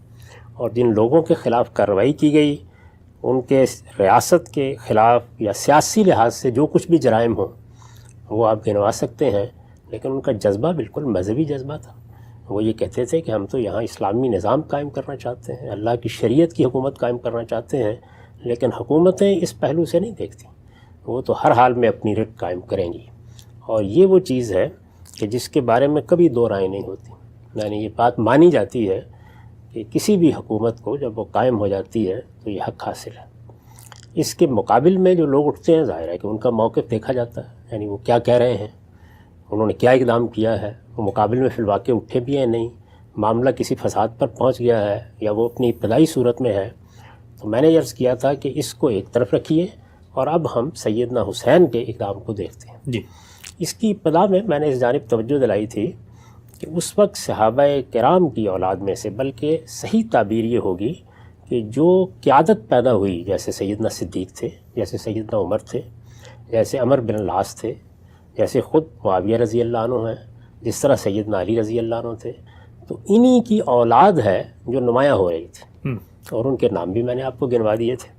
اور جن لوگوں کے خلاف کارروائی کی گئی ان کے ریاست کے خلاف یا سیاسی لحاظ سے جو کچھ بھی جرائم ہوں وہ آپ گنوا سکتے ہیں، لیکن ان کا جذبہ بالکل مذہبی جذبہ تھا۔ وہ یہ کہتے تھے کہ ہم تو یہاں اسلامی نظام قائم کرنا چاہتے ہیں، اللہ کی شریعت کی حکومت قائم کرنا چاہتے ہیں، لیکن حکومتیں اس پہلو سے نہیں دیکھتی، وہ تو ہر حال میں اپنی رٹ قائم کریں گی۔ اور یہ وہ چیز ہے کہ جس کے بارے میں کبھی دو رائے نہیں ہوتی، یعنی یہ بات مانی جاتی ہے کہ کسی بھی حکومت کو جب وہ قائم ہو جاتی ہے تو یہ حق حاصل ہے۔ اس کے مقابل میں جو لوگ اٹھتے ہیں، ظاہر ہے کہ ان کا موقف دیکھا جاتا ہے، یعنی وہ کیا کہہ رہے ہیں، انہوں نے کیا اقدام کیا ہے، وہ مقابل میں فی الواقع اٹھے بھی ہیں نہیں، معاملہ کسی فساد پر پہنچ گیا ہے یا وہ اپنی ابتدائی صورت میں ہے۔ تو میں نے یہ عرض کیا تھا کہ اس کو ایک طرف رکھیے، اور اب ہم سیدنا حسین کے اقدام کو دیکھتے ہیں۔ جی، اس کی ابتدا میں نے اس جانب توجہ دلائی تھی کہ اس وقت صحابہ کرام کی اولاد میں سے، بلکہ صحیح تعبیر یہ ہوگی کہ جو قیادت پیدا ہوئی، جیسے سیدنا صدیق تھے، جیسے سیدنا عمر تھے، جیسے عمر بن العاص تھے، جیسے خود معاویہ رضی اللہ عنہ ہیں، جس طرح سیدنا علی رضی اللہ عنہ تھے، تو انہی کی اولاد ہے جو نمایاں ہو رہی تھی، اور ان کے نام بھی میں نے آپ کو گنوا دیے تھے۔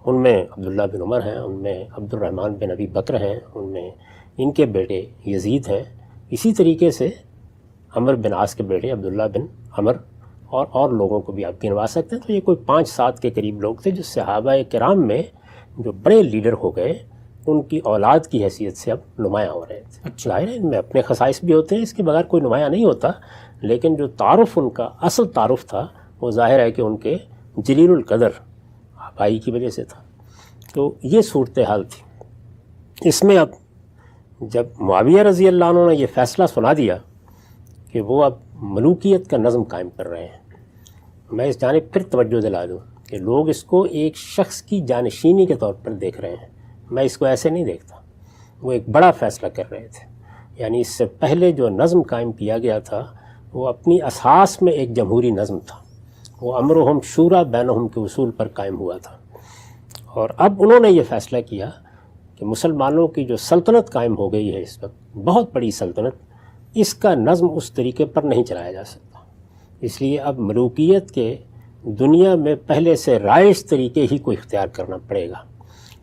ان میں عبداللہ بن عمر ہیں، ان میں عبد الرحمن بن ابی بکر ہیں، ان میں ان کے بیٹے یزید ہیں، اسی طریقے سے عمر بن عاص کے بیٹے عبداللہ بن عمر اور لوگوں کو بھی آپ گنوا سکتے ہیں۔ تو یہ کوئی 5-7 کے قریب لوگ تھے جو صحابہ کرام میں جو بڑے لیڈر ہو گئے، ان کی اولاد کی حیثیت سے اب نمایاں ہو رہے تھے۔ ظاہر ہے ان میں اپنے خصائص بھی ہوتے ہیں، اس کے بغیر کوئی نمایاں نہیں ہوتا، لیکن جو تعارف ان کا اصل تعارف تھا وہ ظاہر ہے کہ ان کے جلیل القدر آبائی کی وجہ سے تھا۔ تو یہ صورتحال تھی۔ اس میں اب جب معاویہ رضی اللہ عنہ نے یہ فیصلہ سنا دیا کہ وہ اب ملوکیت کا نظم قائم کر رہے ہیں، میں اس جانب پھر توجہ دلا دوں کہ لوگ اس کو ایک شخص کی جانشینی کے طور پر دیکھ رہے ہیں، میں اس کو ایسے نہیں دیکھتا۔ وہ ایک بڑا فیصلہ کر رہے تھے، یعنی اس سے پہلے جو نظم قائم کیا گیا تھا وہ اپنی اساس میں ایک جمہوری نظم تھا، وہ امرہم شورا بینہم کے اصول پر قائم ہوا تھا، اور اب انہوں نے یہ فیصلہ کیا کہ مسلمانوں کی جو سلطنت قائم ہو گئی ہے اس وقت، بہت بڑی سلطنت، اس کا نظم اس طریقے پر نہیں چلایا جا سکتا، اس لیے اب ملوکیت کے دنیا میں پہلے سے رائج طریقے ہی کو اختیار کرنا پڑے گا۔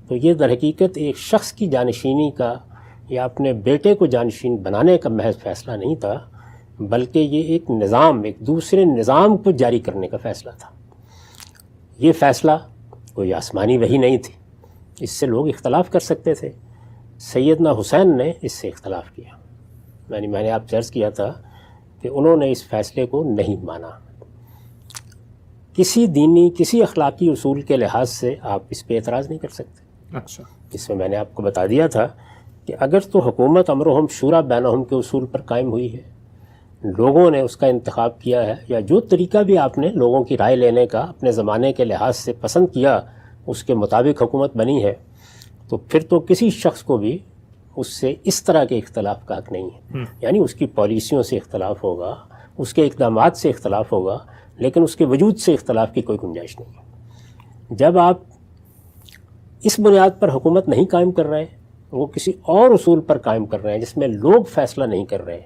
تو یہ در حقیقت ایک شخص کی جانشینی کا یا اپنے بیٹے کو جانشین بنانے کا محض فیصلہ نہیں تھا، بلکہ یہ ایک نظام، ایک دوسرے نظام کو جاری کرنے کا فیصلہ تھا۔ یہ فیصلہ کوئی آسمانی وحی نہیں تھی، اس سے لوگ اختلاف کر سکتے تھے۔ سیدنا حسین نے اس سے اختلاف کیا، میں نے آپ سے عرض کیا تھا کہ انہوں نے اس فیصلے کو نہیں مانا۔ کسی دینی، کسی اخلاقی اصول کے لحاظ سے آپ اس پہ اعتراض نہیں کر سکتے۔ اچھا، جس میں میں نے آپ کو بتا دیا تھا کہ اگر تو حکومت امرہم شورا بینہم کے اصول پر قائم ہوئی ہے، لوگوں نے اس کا انتخاب کیا ہے، یا جو طریقہ بھی آپ نے لوگوں کی رائے لینے کا اپنے زمانے کے لحاظ سے پسند کیا اس کے مطابق حکومت بنی ہے، تو پھر تو کسی شخص کو بھی اس سے اس طرح کے اختلاف کا حق نہیں ہے۔ یعنی اس کی پالیسیوں سے اختلاف ہوگا، اس کے اقدامات سے اختلاف ہوگا، لیکن اس کے وجود سے اختلاف کی کوئی گنجائش نہیں ہے۔ جب آپ اس بنیاد پر حکومت نہیں قائم کر رہے، وہ کسی اور اصول پر قائم کر رہے ہیں جس میں لوگ فیصلہ نہیں کر رہے،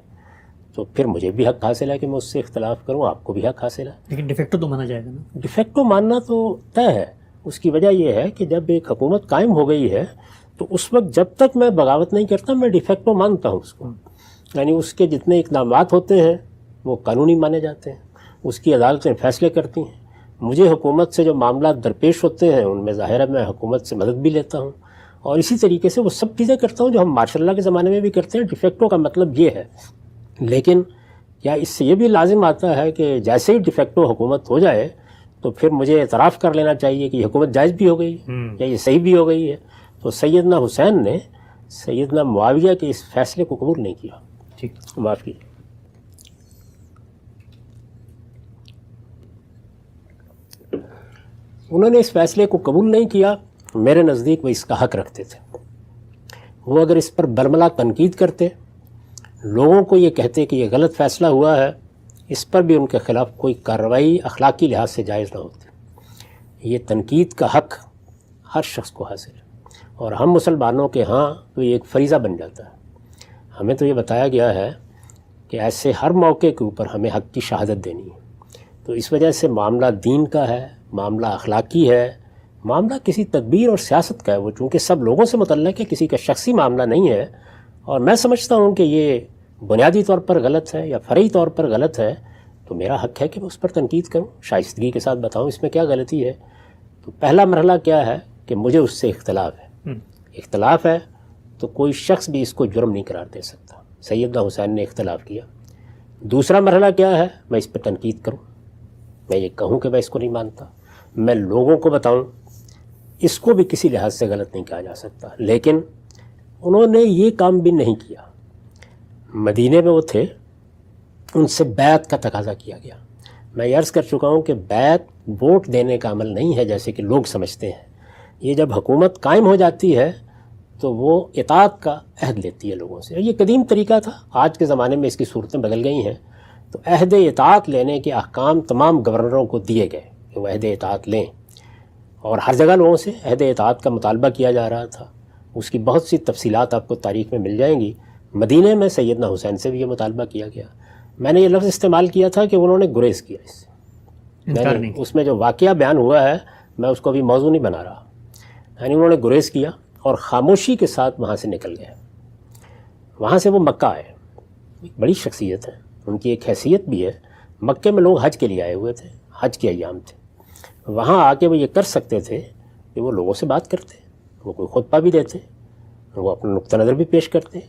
تو پھر مجھے بھی حق حاصل ہے کہ میں اس سے اختلاف کروں، آپ کو بھی حق حاصل ہے۔ لیکن ڈیفیکٹو تو مانا جائے گا نا؟ ڈیفیکٹو ماننا تو طے ہے۔ اس کی وجہ یہ ہے کہ جب ایک حکومت قائم ہو گئی ہے تو اس وقت جب تک میں بغاوت نہیں کرتا میں ڈیفیکٹو مانتا ہوں اس کو، یعنی اس کے جتنے اقدامات ہوتے ہیں وہ قانونی مانے جاتے ہیں، اس کی عدالتیں فیصلے کرتی ہیں۔ مجھے حکومت سے جو معاملات درپیش ہوتے ہیں ان میں ظاہر ہے میں حکومت سے مدد بھی لیتا ہوں، اور اسی طریقے سے وہ سب چیزیں کرتا ہوں جو ہم مارشاء اللہ کے زمانے میں بھی کرتے ہیں۔ ڈیفیکٹو کا مطلب یہ ہے، لیکن کیا اس سے یہ بھی لازم آتا ہے کہ جیسے ہی ڈیفیکٹو حکومت ہو جائے تو پھر مجھے اعتراف کر لینا چاہیے کہ یہ حکومت جائز بھی ہو گئی ہے یا یہ صحیح بھی ہو گئی ہے؟ تو سیدنا حسین نے سیدنا معاویہ کے اس فیصلے کو قبول نہیں کیا۔ ٹھیک، معاف کیجیے۔ انہوں نے اس فیصلے کو قبول نہیں کیا۔ میرے نزدیک وہ اس کا حق رکھتے تھے، وہ اگر اس پر برملا تنقید کرتے، لوگوں کو یہ کہتے کہ یہ غلط فیصلہ ہوا ہے، اس پر بھی ان کے خلاف کوئی کارروائی اخلاقی لحاظ سے جائز نہ ہوتی۔ یہ تنقید کا حق ہر شخص کو حاصل ہے، اور ہم مسلمانوں کے ہاں تو یہ ایک فریضہ بن جاتا ہے۔ ہمیں تو یہ بتایا گیا ہے کہ ایسے ہر موقع کے اوپر ہمیں حق کی شہادت دینی ہے۔ تو اس وجہ سے معاملہ دین کا ہے، معاملہ اخلاقی ہے، معاملہ کسی تدبیر اور سیاست کا ہے، وہ چونکہ سب لوگوں سے متعلق ہے، کسی کا شخصی معاملہ نہیں ہے، اور میں سمجھتا ہوں کہ یہ بنیادی طور پر غلط ہے یا فرعی طور پر غلط ہے، تو میرا حق ہے کہ میں اس پر تنقید کروں، شائستگی کے ساتھ بتاؤں اس میں کیا غلطی ہے۔ تو پہلا مرحلہ کیا ہے کہ مجھے اس سے اختلاف ہے، اختلاف ہے تو کوئی شخص بھی اس کو جرم نہیں قرار دے سکتا۔ سیدنا حسین نے اختلاف کیا۔ دوسرا مرحلہ کیا ہے، میں اس پہ تنقید کروں، میں یہ کہوں کہ میں اس کو نہیں مانتا، میں لوگوں کو بتاؤں، اس کو بھی کسی لحاظ سے غلط نہیں کہا جا سکتا۔ لیکن انہوں نے یہ کام بھی نہیں کیا۔ مدینے میں وہ تھے، ان سے بیعت کا تقاضا کیا گیا۔ میں یہ عرض کر چکا ہوں کہ بیعت ووٹ دینے کا عمل نہیں ہے جیسے کہ لوگ سمجھتے ہیں۔ یہ جب حکومت قائم ہو جاتی ہے تو وہ اطاعت کا عہد لیتی ہے لوگوں سے، یہ قدیم طریقہ تھا، آج کے زمانے میں اس کی صورتیں بدل گئی ہیں۔ تو عہد اطاعت لینے کے احکام تمام گورنروں کو دیے گئے کہ وہ عہد اطاعت لیں، اور ہر جگہ لوگوں سے عہد اطاعت کا مطالبہ کیا جا رہا تھا۔ اس کی بہت سی تفصیلات آپ کو تاریخ میں مل جائیں گی. مدینہ میں سیدنا حسین سے بھی یہ مطالبہ کیا گیا. میں نے یہ لفظ استعمال کیا تھا کہ انہوں نے گریز کیا اس سے. اس میں جو واقعہ بیان ہوا ہے میں اس کو ابھی موضوع نہیں بنا رہا. یعنی انہوں نے گریز کیا اور خاموشی کے ساتھ وہاں سے نکل گئے. وہاں سے وہ مکہ آئے. ایک بڑی شخصیت ہے, ان کی ایک حیثیت بھی ہے. مکے میں لوگ حج کے لیے آئے ہوئے تھے, حج کے ایام تھے. وہاں آ کے وہ یہ کر سکتے تھے کہ وہ لوگوں سے بات کرتے, وہ کوئی خطبہ بھی دیتے, وہ اپنا نقطہ نظر بھی پیش کرتے,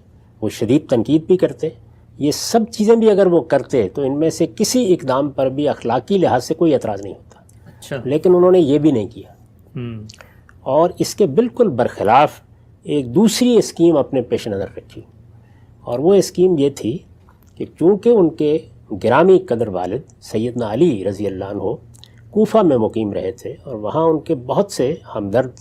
وہ شدید تنقید بھی کرتے. یہ سب چیزیں بھی اگر وہ کرتے تو ان میں سے کسی اقدام پر بھی اخلاقی لحاظ سے کوئی اعتراض نہیں ہوتا. اچھا. لیکن انہوں نے یہ بھی نہیں کیا. اور اس کے بالکل برخلاف ایک دوسری اسکیم اپنے پیش نظر رکھی, اور وہ اسکیم یہ تھی کہ چونکہ ان کے گرامی قدر والد سیدنا علی رضی اللہ عنہ کوفہ میں مقیم رہے تھے, اور وہاں ان کے بہت سے ہمدرد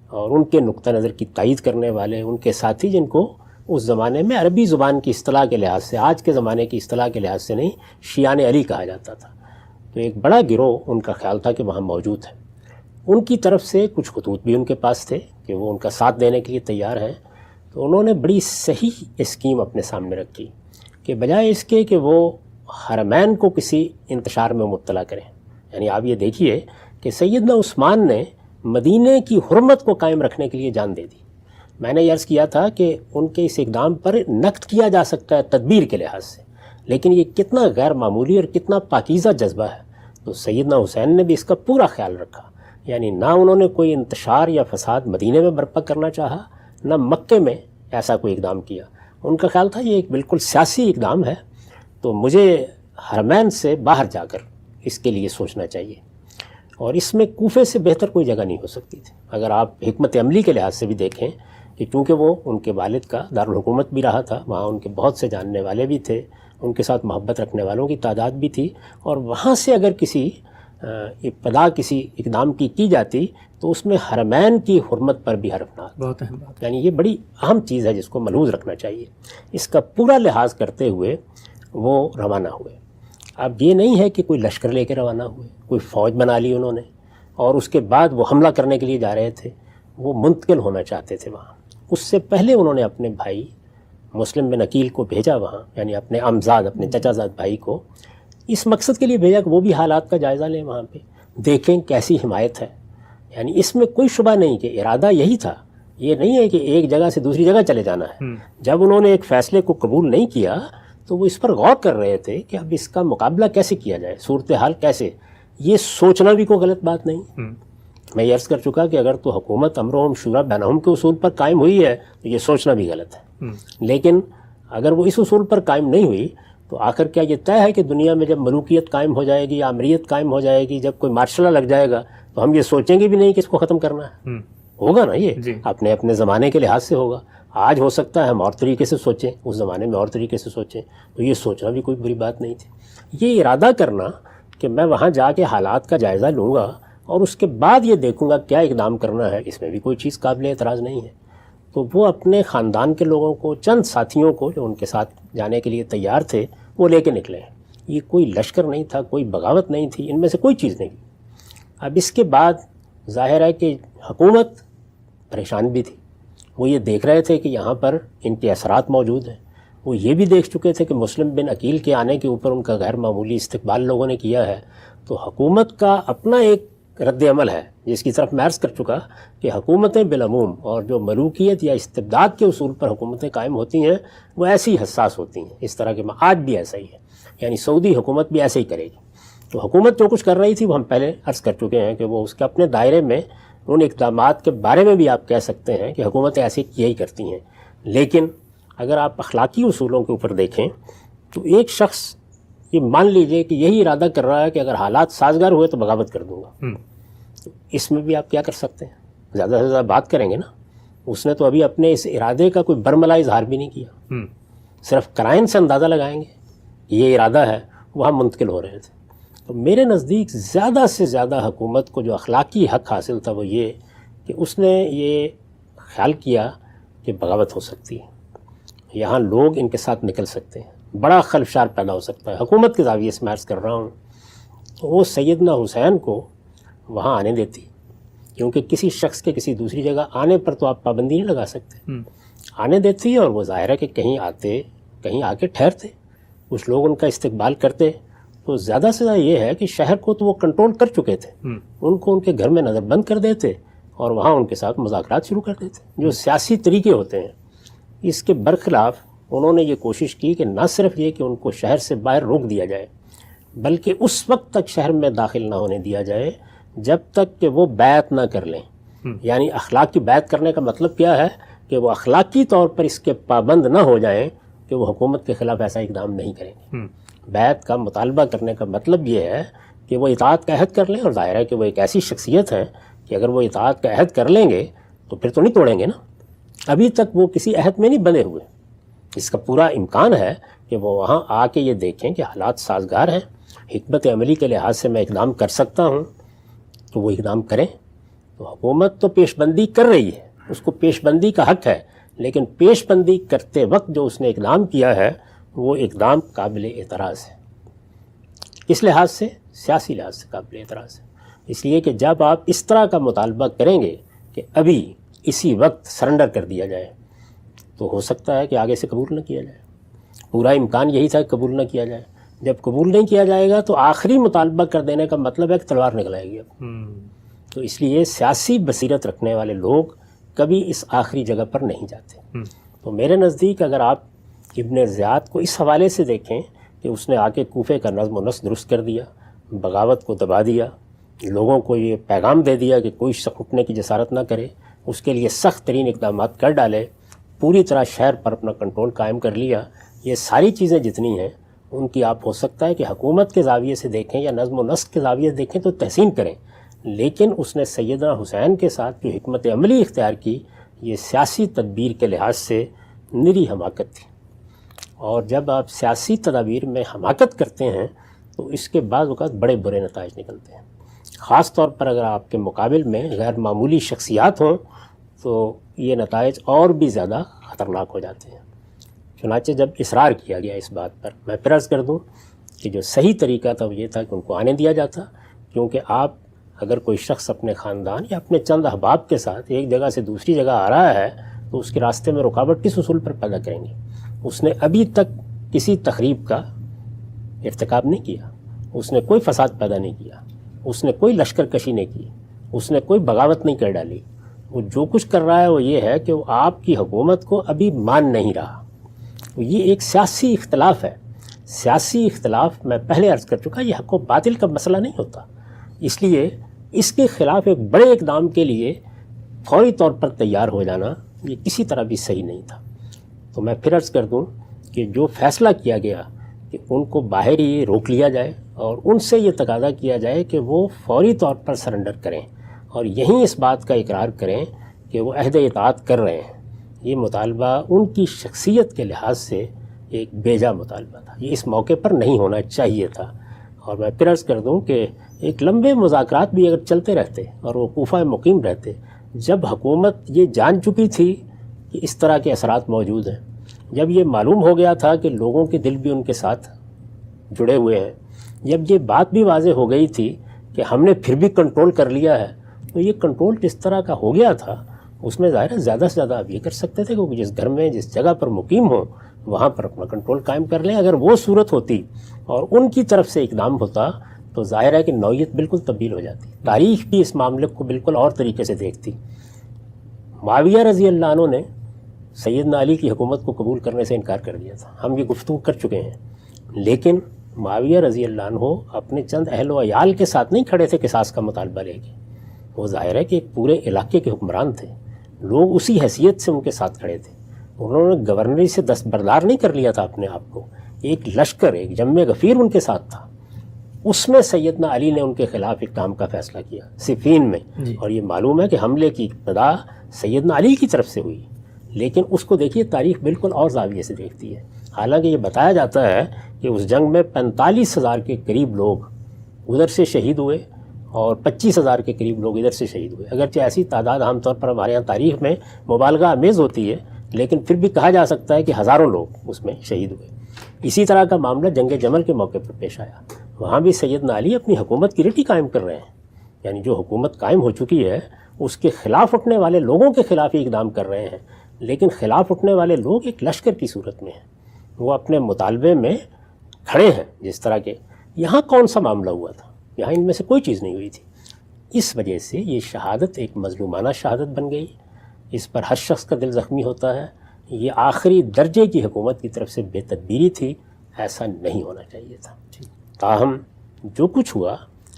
اور ان کے نقطہ نظر کی تائید کرنے والے ان کے ساتھی, جن کو اس زمانے میں عربی زبان کی اصطلاح کے لحاظ سے, آج کے زمانے کی اصطلاح کے لحاظ سے نہیں, شیعان علی کہا جاتا تھا. تو ایک بڑا گروہ ان کا خیال تھا کہ وہاں موجود ہے. ان کی طرف سے کچھ خطوط بھی ان کے پاس تھے کہ وہ ان کا ساتھ دینے کے لیے تیار ہیں. تو انہوں نے بڑی صحیح اسکیم اپنے سامنے رکھی کہ بجائے اس کے کہ وہ حرمین کو کسی انتشار میں مبتلا کریں. یعنی آپ یہ دیکھیے کہ سیدنا عثمان نے مدینہ کی حرمت کو قائم رکھنے کے لیے جان دے دی. میں نے یہ عرض کیا تھا کہ ان کے اس اقدام پر نقد کیا جا سکتا ہے تدبیر کے لحاظ سے, لیکن یہ کتنا غیر معمولی اور کتنا پاکیزہ جذبہ ہے. تو سیدنا حسین نے بھی اس کا پورا خیال رکھا. یعنی نہ انہوں نے کوئی انتشار یا فساد مدینہ میں برپا کرنا چاہا, نہ مکے میں ایسا کوئی اقدام کیا. ان کا خیال تھا یہ ایک بالکل سیاسی اقدام ہے, تو مجھے حرمین سے باہر جا کر اس کے لیے سوچنا چاہیے. اور اس میں کوفے سے بہتر کوئی جگہ نہیں ہو سکتی تھی. اگر آپ حکمت عملی کے لحاظ سے بھی دیکھیں کہ چونکہ وہ ان کے والد کا دارالحکومت بھی رہا تھا, وہاں ان کے بہت سے جاننے والے بھی تھے, ان کے ساتھ محبت رکھنے والوں کی تعداد بھی تھی, اور وہاں سے اگر کسی ابتدا کسی اقدام کی جاتی تو اس میں حرمین کی حرمت پر بھی حرف نہ آتا. بہت اہم بات. یعنی یہ بڑی اہم چیز ہے جس کو ملحوظ رکھنا چاہیے. اس کا پورا لحاظ کرتے ہوئے وہ روانہ ہوئے. اب یہ نہیں ہے کہ کوئی لشکر لے کے روانہ ہوئے, کوئی فوج بنا لی انہوں نے اور اس کے بعد وہ حملہ کرنے کے لیے جا رہے تھے. وہ منتقل ہونا چاہتے تھے وہاں. اس سے پہلے انہوں نے اپنے بھائی مسلم بن عقیل کو بھیجا وہاں, یعنی اپنے عمزاد, اپنے چچا زاد بھائی کو اس مقصد کے لیے بھیجا کہ وہ بھی حالات کا جائزہ لیں, وہاں پہ دیکھیں کیسی حمایت ہے. یعنی اس میں کوئی شبہ نہیں کہ ارادہ یہی تھا. یہ نہیں ہے کہ ایک جگہ سے دوسری جگہ چلے جانا ہے. جب انہوں نے ایک فیصلے کو قبول نہیں کیا تو وہ اس پر غور کر رہے تھے کہ اب اس کا مقابلہ کیسے کیا جائے, صورتحال کیسے. یہ سوچنا بھی کوئی غلط بات نہیں. میں یہ عرض کر چکا کہ اگر تو حکومت امرهم شورا بینہم کے اصول پر قائم ہوئی ہے تو یہ سوچنا بھی غلط ہے. لیکن اگر وہ اس اصول پر قائم نہیں ہوئی تو آخر کیا یہ طے ہے کہ دنیا میں جب ملوکیت قائم ہو جائے گی, آمریت قائم ہو جائے گی, جب کوئی مارشل لا لگ جائے گا تو ہم یہ سوچیں گے بھی نہیں کہ اس کو ختم کرنا ہے. ہوگا نا, یہ اپنے اپنے زمانے کے لحاظ سے ہوگا. آج ہو سکتا ہے ہم اور طریقے سے سوچیں, اس زمانے میں اور طریقے سے سوچیں, تو یہ سوچنا بھی کوئی بری بات نہیں تھی. یہ ارادہ کرنا کہ میں وہاں جا کے حالات کا جائزہ لوں گا اور اس کے بعد یہ دیکھوں گا کیا اقدام کرنا ہے, اس میں بھی کوئی چیز قابل اعتراض نہیں ہے. تو وہ اپنے خاندان کے لوگوں کو, چند ساتھیوں کو جو ان کے ساتھ جانے کے لیے تیار تھے, وہ لے کے نکلے. یہ کوئی لشکر نہیں تھا, کوئی بغاوت نہیں تھی, ان میں سے کوئی چیز نہیں. اب اس کے بعد ظاہر ہے کہ حکومت پریشان بھی تھی. وہ یہ دیکھ رہے تھے کہ یہاں پر ان کے اثرات موجود ہیں. وہ یہ بھی دیکھ چکے تھے کہ مسلم بن عقیل کے آنے کے اوپر ان کا غیر معمولی استقبال لوگوں نے کیا ہے. تو حکومت کا اپنا ایک رد عمل ہے جس کی طرف میں عرض کر چکا کہ حکومتیں بالعموم اور جو ملوکیت یا استبداد کے اصول پر حکومتیں قائم ہوتی ہیں وہ ایسی حساس ہوتی ہیں. اس طرح کے آج بھی ایسا ہی ہے. یعنی سعودی حکومت بھی ایسے ہی کرے گی. تو حکومت جو کچھ کر رہی تھی وہ ہم پہلے عرض کر چکے ہیں کہ وہ اس کے اپنے دائرے میں ان اقدامات کے بارے میں بھی آپ کہہ سکتے ہیں کہ حکومتیں ایسے یہی کرتی ہیں. لیکن اگر آپ اخلاقی اصولوں کے اوپر دیکھیں تو ایک شخص یہ مان لیجئے کہ یہی ارادہ کر رہا ہے کہ اگر حالات سازگار ہوئے تو بغاوت کر دوں گا. تو اس میں بھی آپ کیا کر سکتے ہیں, زیادہ سے زیادہ بات کریں گے نا. اس نے تو ابھی اپنے اس ارادے کا کوئی برملا اظہار بھی نہیں کیا, صرف قرائن سے اندازہ لگائیں گے یہ ارادہ ہے. وہاں منتقل ہو رہے تھے. تو میرے نزدیک زیادہ سے زیادہ حکومت کو جو اخلاقی حق حاصل تھا وہ یہ کہ اس نے یہ خیال کیا کہ بغاوت ہو سکتی ہے, یہاں لوگ ان کے ساتھ نکل سکتے ہیں, بڑا خلفشار پیدا ہو سکتا ہے. حکومت کے زاویے سے میں عرض کر رہا ہوں. تو وہ سیدنا حسین کو وہاں آنے دیتی کیونکہ کسی شخص کے کسی دوسری جگہ آنے پر تو آپ پابندی نہیں لگا سکتے. آنے دیتی ہے اور وہ ظاہر ہے کہ کہیں آتے کہیں آ کے ٹھہرتے، کچھ لوگ ان کا استقبال کرتے. تو زیادہ سے زیادہ یہ ہے کہ شہر کو تو وہ کنٹرول کر چکے تھے، ان کو ان کے گھر میں نظر بند کر دیتے اور وہاں ان کے ساتھ مذاکرات شروع کر دیتے. جو سیاسی طریقے ہوتے ہیں اس کے برخلاف انہوں نے یہ کوشش کی کہ نہ صرف یہ کہ ان کو شہر سے باہر روک دیا جائے، بلکہ اس وقت تک شہر میں داخل نہ ہونے دیا جائے جب تک کہ وہ بیعت نہ کر لیں. یعنی اخلاق کی بیعت کرنے کا مطلب کیا ہے کہ وہ اخلاقی طور پر اس کے پابند نہ ہو جائیں کہ وہ حکومت کے خلاف ایسا اقدام نہیں کریں گے. بیعت کا مطالبہ کرنے کا مطلب یہ ہے کہ وہ اطاعت کا عہد کر لیں، اور ظاہر ہے کہ وہ ایک ایسی شخصیت ہے کہ اگر وہ اطاعت کا عہد کر لیں گے تو پھر تو نہیں توڑیں گے نا. ابھی تک وہ کسی عہد میں نہیں بندھے ہوئے. اس کا پورا امکان ہے کہ وہ وہاں آ کے یہ دیکھیں کہ حالات سازگار ہیں، حکمت عملی کے لحاظ سے میں اقدام کر سکتا ہوں تو وہ اقدام کریں. تو حکومت تو پیش بندی کر رہی ہے، اس کو پیش بندی کا حق ہے، لیکن پیش بندی کرتے وقت جو اس نے اقدام کیا ہے وہ اقدام قابل اعتراض ہے. کس لحاظ سے؟ سیاسی لحاظ سے قابل اعتراض ہے. اس لیے کہ جب آپ اس طرح کا مطالبہ کریں گے کہ ابھی اسی وقت سرنڈر کر دیا جائے تو ہو سکتا ہے کہ آگے سے قبول نہ کیا جائے. پورا امکان یہی تھا کہ قبول نہ کیا جائے. جب قبول نہیں کیا جائے گا تو آخری مطالبہ کر دینے کا مطلب ہے کہ تلوار نکل آئے گی اب. تو اس لیے سیاسی بصیرت رکھنے والے لوگ کبھی اس آخری جگہ پر نہیں جاتے. تو میرے نزدیک اگر آپ ابن زیاد کو اس حوالے سے دیکھیں کہ اس نے آ کے کوفے کا نظم و نسق درست کر دیا، بغاوت کو دبا دیا، لوگوں کو یہ پیغام دے دیا کہ کوئی شخص اٹھنے کی جسارت نہ کرے، اس کے لیے سخت ترین اقدامات کر ڈالے، پوری طرح شہر پر اپنا کنٹرول قائم کر لیا. یہ ساری چیزیں جتنی ہیں ان کی آپ ہو سکتا ہے کہ حکومت کے زاویے سے دیکھیں یا نظم و نسق کے زاویے سے دیکھیں تو تحسین کریں، لیکن اس نے سیدنا حسین کے ساتھ جو حکمت عملی اختیار کی یہ سیاسی تدبیر کے لحاظ سے نری حماقت تھی. اور جب آپ سیاسی تدابیر میں حماقت کرتے ہیں تو اس کے بعض اوقات بڑے برے نتائج نکلتے ہیں، خاص طور پر اگر آپ کے مقابل میں غیر معمولی شخصیات ہوں تو یہ نتائج اور بھی زیادہ خطرناک ہو جاتے ہیں. چنانچہ جب اصرار کیا گیا اس بات پر، میں پھر عرض کر دوں کہ جو صحیح طریقہ تھا وہ یہ تھا کہ ان کو آنے دیا جاتا، کیونکہ آپ اگر کوئی شخص اپنے خاندان یا اپنے چند احباب کے ساتھ ایک جگہ سے دوسری جگہ آ رہا ہے تو اس کے راستے میں رکاوٹ کس اصول پر پیدا کریں گے؟ اس نے ابھی تک کسی تخریب کا ارتکاب نہیں کیا، اس نے کوئی فساد پیدا نہیں کیا، اس نے کوئی لشکر کشی نہیں کی، اس نے کوئی بغاوت نہیں کر ڈالی. وہ جو کچھ کر رہا ہے وہ یہ ہے کہ وہ آپ کی حکومت کو ابھی مان نہیں رہا. یہ ایک سیاسی اختلاف ہے. سیاسی اختلاف میں پہلے عرض کر چکا یہ حق و باطل کا مسئلہ نہیں ہوتا، اس لیے اس کے خلاف ایک بڑے اقدام کے لیے فوری طور پر تیار ہو جانا یہ کسی طرح بھی صحیح نہیں تھا. تو میں پھر عرض کر دوں کہ جو فیصلہ کیا گیا کہ ان کو باہر ہی روک لیا جائے اور ان سے یہ تقاضا کیا جائے کہ وہ فوری طور پر سرنڈر کریں اور یہیں اس بات کا اقرار کریں کہ وہ عہد اطاعت کر رہے ہیں، یہ مطالبہ ان کی شخصیت کے لحاظ سے ایک بیجا مطالبہ تھا. یہ اس موقع پر نہیں ہونا چاہیے تھا. اور میں پھر عرض کر دوں کہ ایک لمبے مذاکرات بھی اگر چلتے رہتے اور وہ کوفہ مقیم رہتے، جب حکومت یہ جان چکی تھی کہ اس طرح کے اثرات موجود ہیں، جب یہ معلوم ہو گیا تھا کہ لوگوں کے دل بھی ان کے ساتھ جڑے ہوئے ہیں، جب یہ بات بھی واضح ہو گئی تھی کہ ہم نے پھر بھی کنٹرول کر لیا ہے، تو یہ کنٹرول جس طرح کا ہو گیا تھا اس میں ظاہر ہے زیادہ سے زیادہ آپ یہ کر سکتے تھے کہ جس گھر میں جس جگہ پر مقیم ہوں وہاں پر اپنا کنٹرول قائم کر لیں. اگر وہ صورت ہوتی اور ان کی طرف سے اقدام ہوتا تو ظاہر ہے کہ نوعیت بالکل تبدیل ہو جاتی. تاریخ بھی اس معاملے کو بالکل اور طریقے سے دیکھتی. معاویہ رضی اللہ عنہ نے سیدنا علی کی حکومت کو قبول کرنے سے انکار کر دیا تھا، ہم یہ گفتگو کر چکے ہیں، لیکن معاویہ رضی اللہ عنہ اپنے چند اہل و عیال کے ساتھ نہیں کھڑے تھے قصاص کا مطالبہ لے کے. وہ ظاہر ہے کہ ایک پورے علاقے کے حکمران تھے، لوگ اسی حیثیت سے ان کے ساتھ کھڑے تھے. انہوں نے گورنری سے دستبردار نہیں کر لیا تھا اپنے آپ کو، ایک لشکر، ایک جم غفیر ان کے ساتھ تھا. اس میں سیدنا علی نے ان کے خلاف اقدام کا فیصلہ کیا صفین میں، اور یہ معلوم ہے کہ حملے کی ابتدا سیدنا علی کی طرف سے ہوئی. لیکن اس کو دیکھیے تاریخ بالکل اور زاویے سے دیکھتی ہے. حالانکہ یہ بتایا جاتا ہے کہ اس جنگ میں 45,000 کے قریب لوگ ادھر سے شہید ہوئے اور 25,000 کے قریب لوگ ادھر سے شہید ہوئے. اگرچہ ایسی تعداد عام طور پر ہمارے یہاں تاریخ میں مبالغہ آمیز ہوتی ہے، لیکن پھر بھی کہا جا سکتا ہے کہ ہزاروں لوگ اس میں شہید ہوئے. اسی طرح کا معاملہ جنگ جمل کے موقع پر پیش آیا. وہاں بھی سیدنا علی اپنی حکومت کی ریٹی قائم کر رہے ہیں، یعنی جو حکومت قائم ہو چکی ہے اس کے خلاف اٹھنے والے لوگوں کے خلاف ہی اقدام کر رہے ہیں، لیکن خلاف اٹھنے والے لوگ ایک لشکر کی صورت میں ہیں، وہ اپنے مطالبے میں کھڑے ہیں جس طرح کے۔ یہاں کون سا معاملہ ہوا تھا؟ یہاں ان میں سے کوئی چیز نہیں ہوئی تھی۔ اس وجہ سے یہ شہادت ایک مظلومانہ شہادت بن گئی، اس پر ہر شخص کا دل زخمی ہوتا ہے۔ یہ آخری درجے کی حکومت کی طرف سے بے تدبیری تھی، ایسا نہیں ہونا چاہیے تھا۔ تاہم جو کچھ ہوا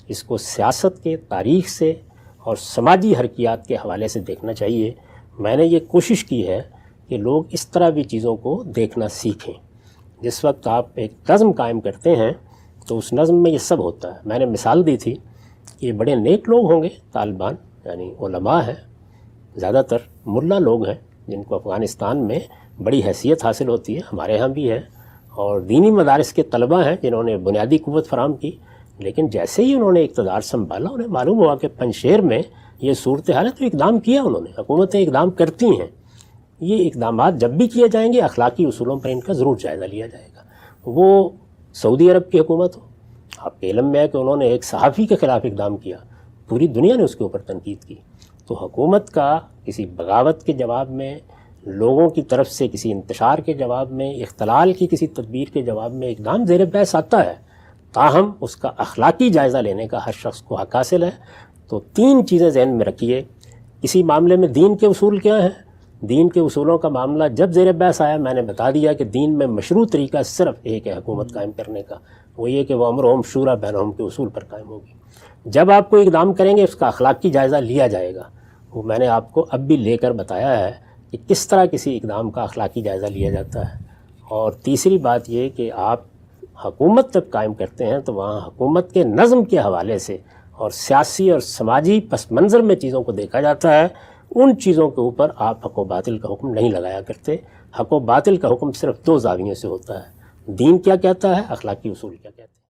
اس کو سیاست کے تاریخ سے اور سماجی حرکیات کے حوالے سے دیکھنا چاہیے۔ میں نے یہ کوشش کی ہے کہ لوگ اس طرح بھی چیزوں کو دیکھنا سیکھیں۔ جس وقت آپ ایک نظم قائم کرتے ہیں تو اس نظم میں یہ سب ہوتا ہے۔ میں نے مثال دی تھی کہ یہ بڑے نیک لوگ ہوں گے طالبان، یعنی علماء ہیں، زیادہ تر ملا لوگ ہیں جن کو افغانستان میں بڑی حیثیت حاصل ہوتی ہے، ہمارے ہاں بھی ہے، اور دینی مدارس کے طلباء ہیں جنہوں نے بنیادی قوت فراہم کی، لیکن جیسے ہی انہوں نے اقتدار سنبھالا انہیں معلوم ہوا کہ پنجشیر میں یہ صورتحال ہے تو اقدام کیا انہوں نے۔ حکومتیں اقدام کرتی ہیں، یہ اقدامات جب بھی کیے جائیں گے اخلاقی اصولوں پر ان کا ضرور جائزہ لیا جائے گا۔ وہ سعودی عرب کی حکومت ہو، آپ کے علم میں ہے کہ انہوں نے ایک صحافی کے خلاف اقدام کیا، پوری دنیا نے اس کے اوپر تنقید کی۔ تو حکومت کا کسی بغاوت کے جواب میں، لوگوں کی طرف سے کسی انتشار کے جواب میں، اختلال کی کسی تدبیر کے جواب میں اقدام زیر بحث آتا ہے، تاہم اس کا اخلاقی جائزہ لینے کا ہر شخص کو حق حاصل ہے۔ تو تین چیزیں ذہن میں رکھیے۔ کسی معاملے میں دین کے اصول کیا ہیں؟ دین کے اصولوں کا معاملہ جب زیر بحث آیا میں نے بتا دیا کہ دین میں مشروع طریقہ صرف ایک ہے حکومت قائم کرنے کا، وہ یہ کہ وہ امرهم شورا بینہم کے اصول پر قائم ہوگی۔ جب آپ کو اقدام کریں گے اس کا اخلاقی جائزہ لیا جائے گا۔ وہ میں نے آپ کو اب بھی لے کر بتایا ہے کہ کس طرح کسی اقدام کا اخلاقی جائزہ لیا جاتا ہے۔ اور تیسری بات یہ کہ آپ حکومت جب قائم کرتے ہیں تو وہاں حکومت کے نظم کے حوالے سے اور سیاسی اور سماجی پس منظر میں چیزوں کو دیکھا جاتا ہے۔ ان چیزوں کے اوپر آپ حق و باطل کا حکم نہیں لگایا کرتے۔ حق و باطل کا حکم صرف دو زاویوں سے ہوتا ہے، دین کیا کہتا ہے، اخلاقی اصول کیا کہتے ہیں۔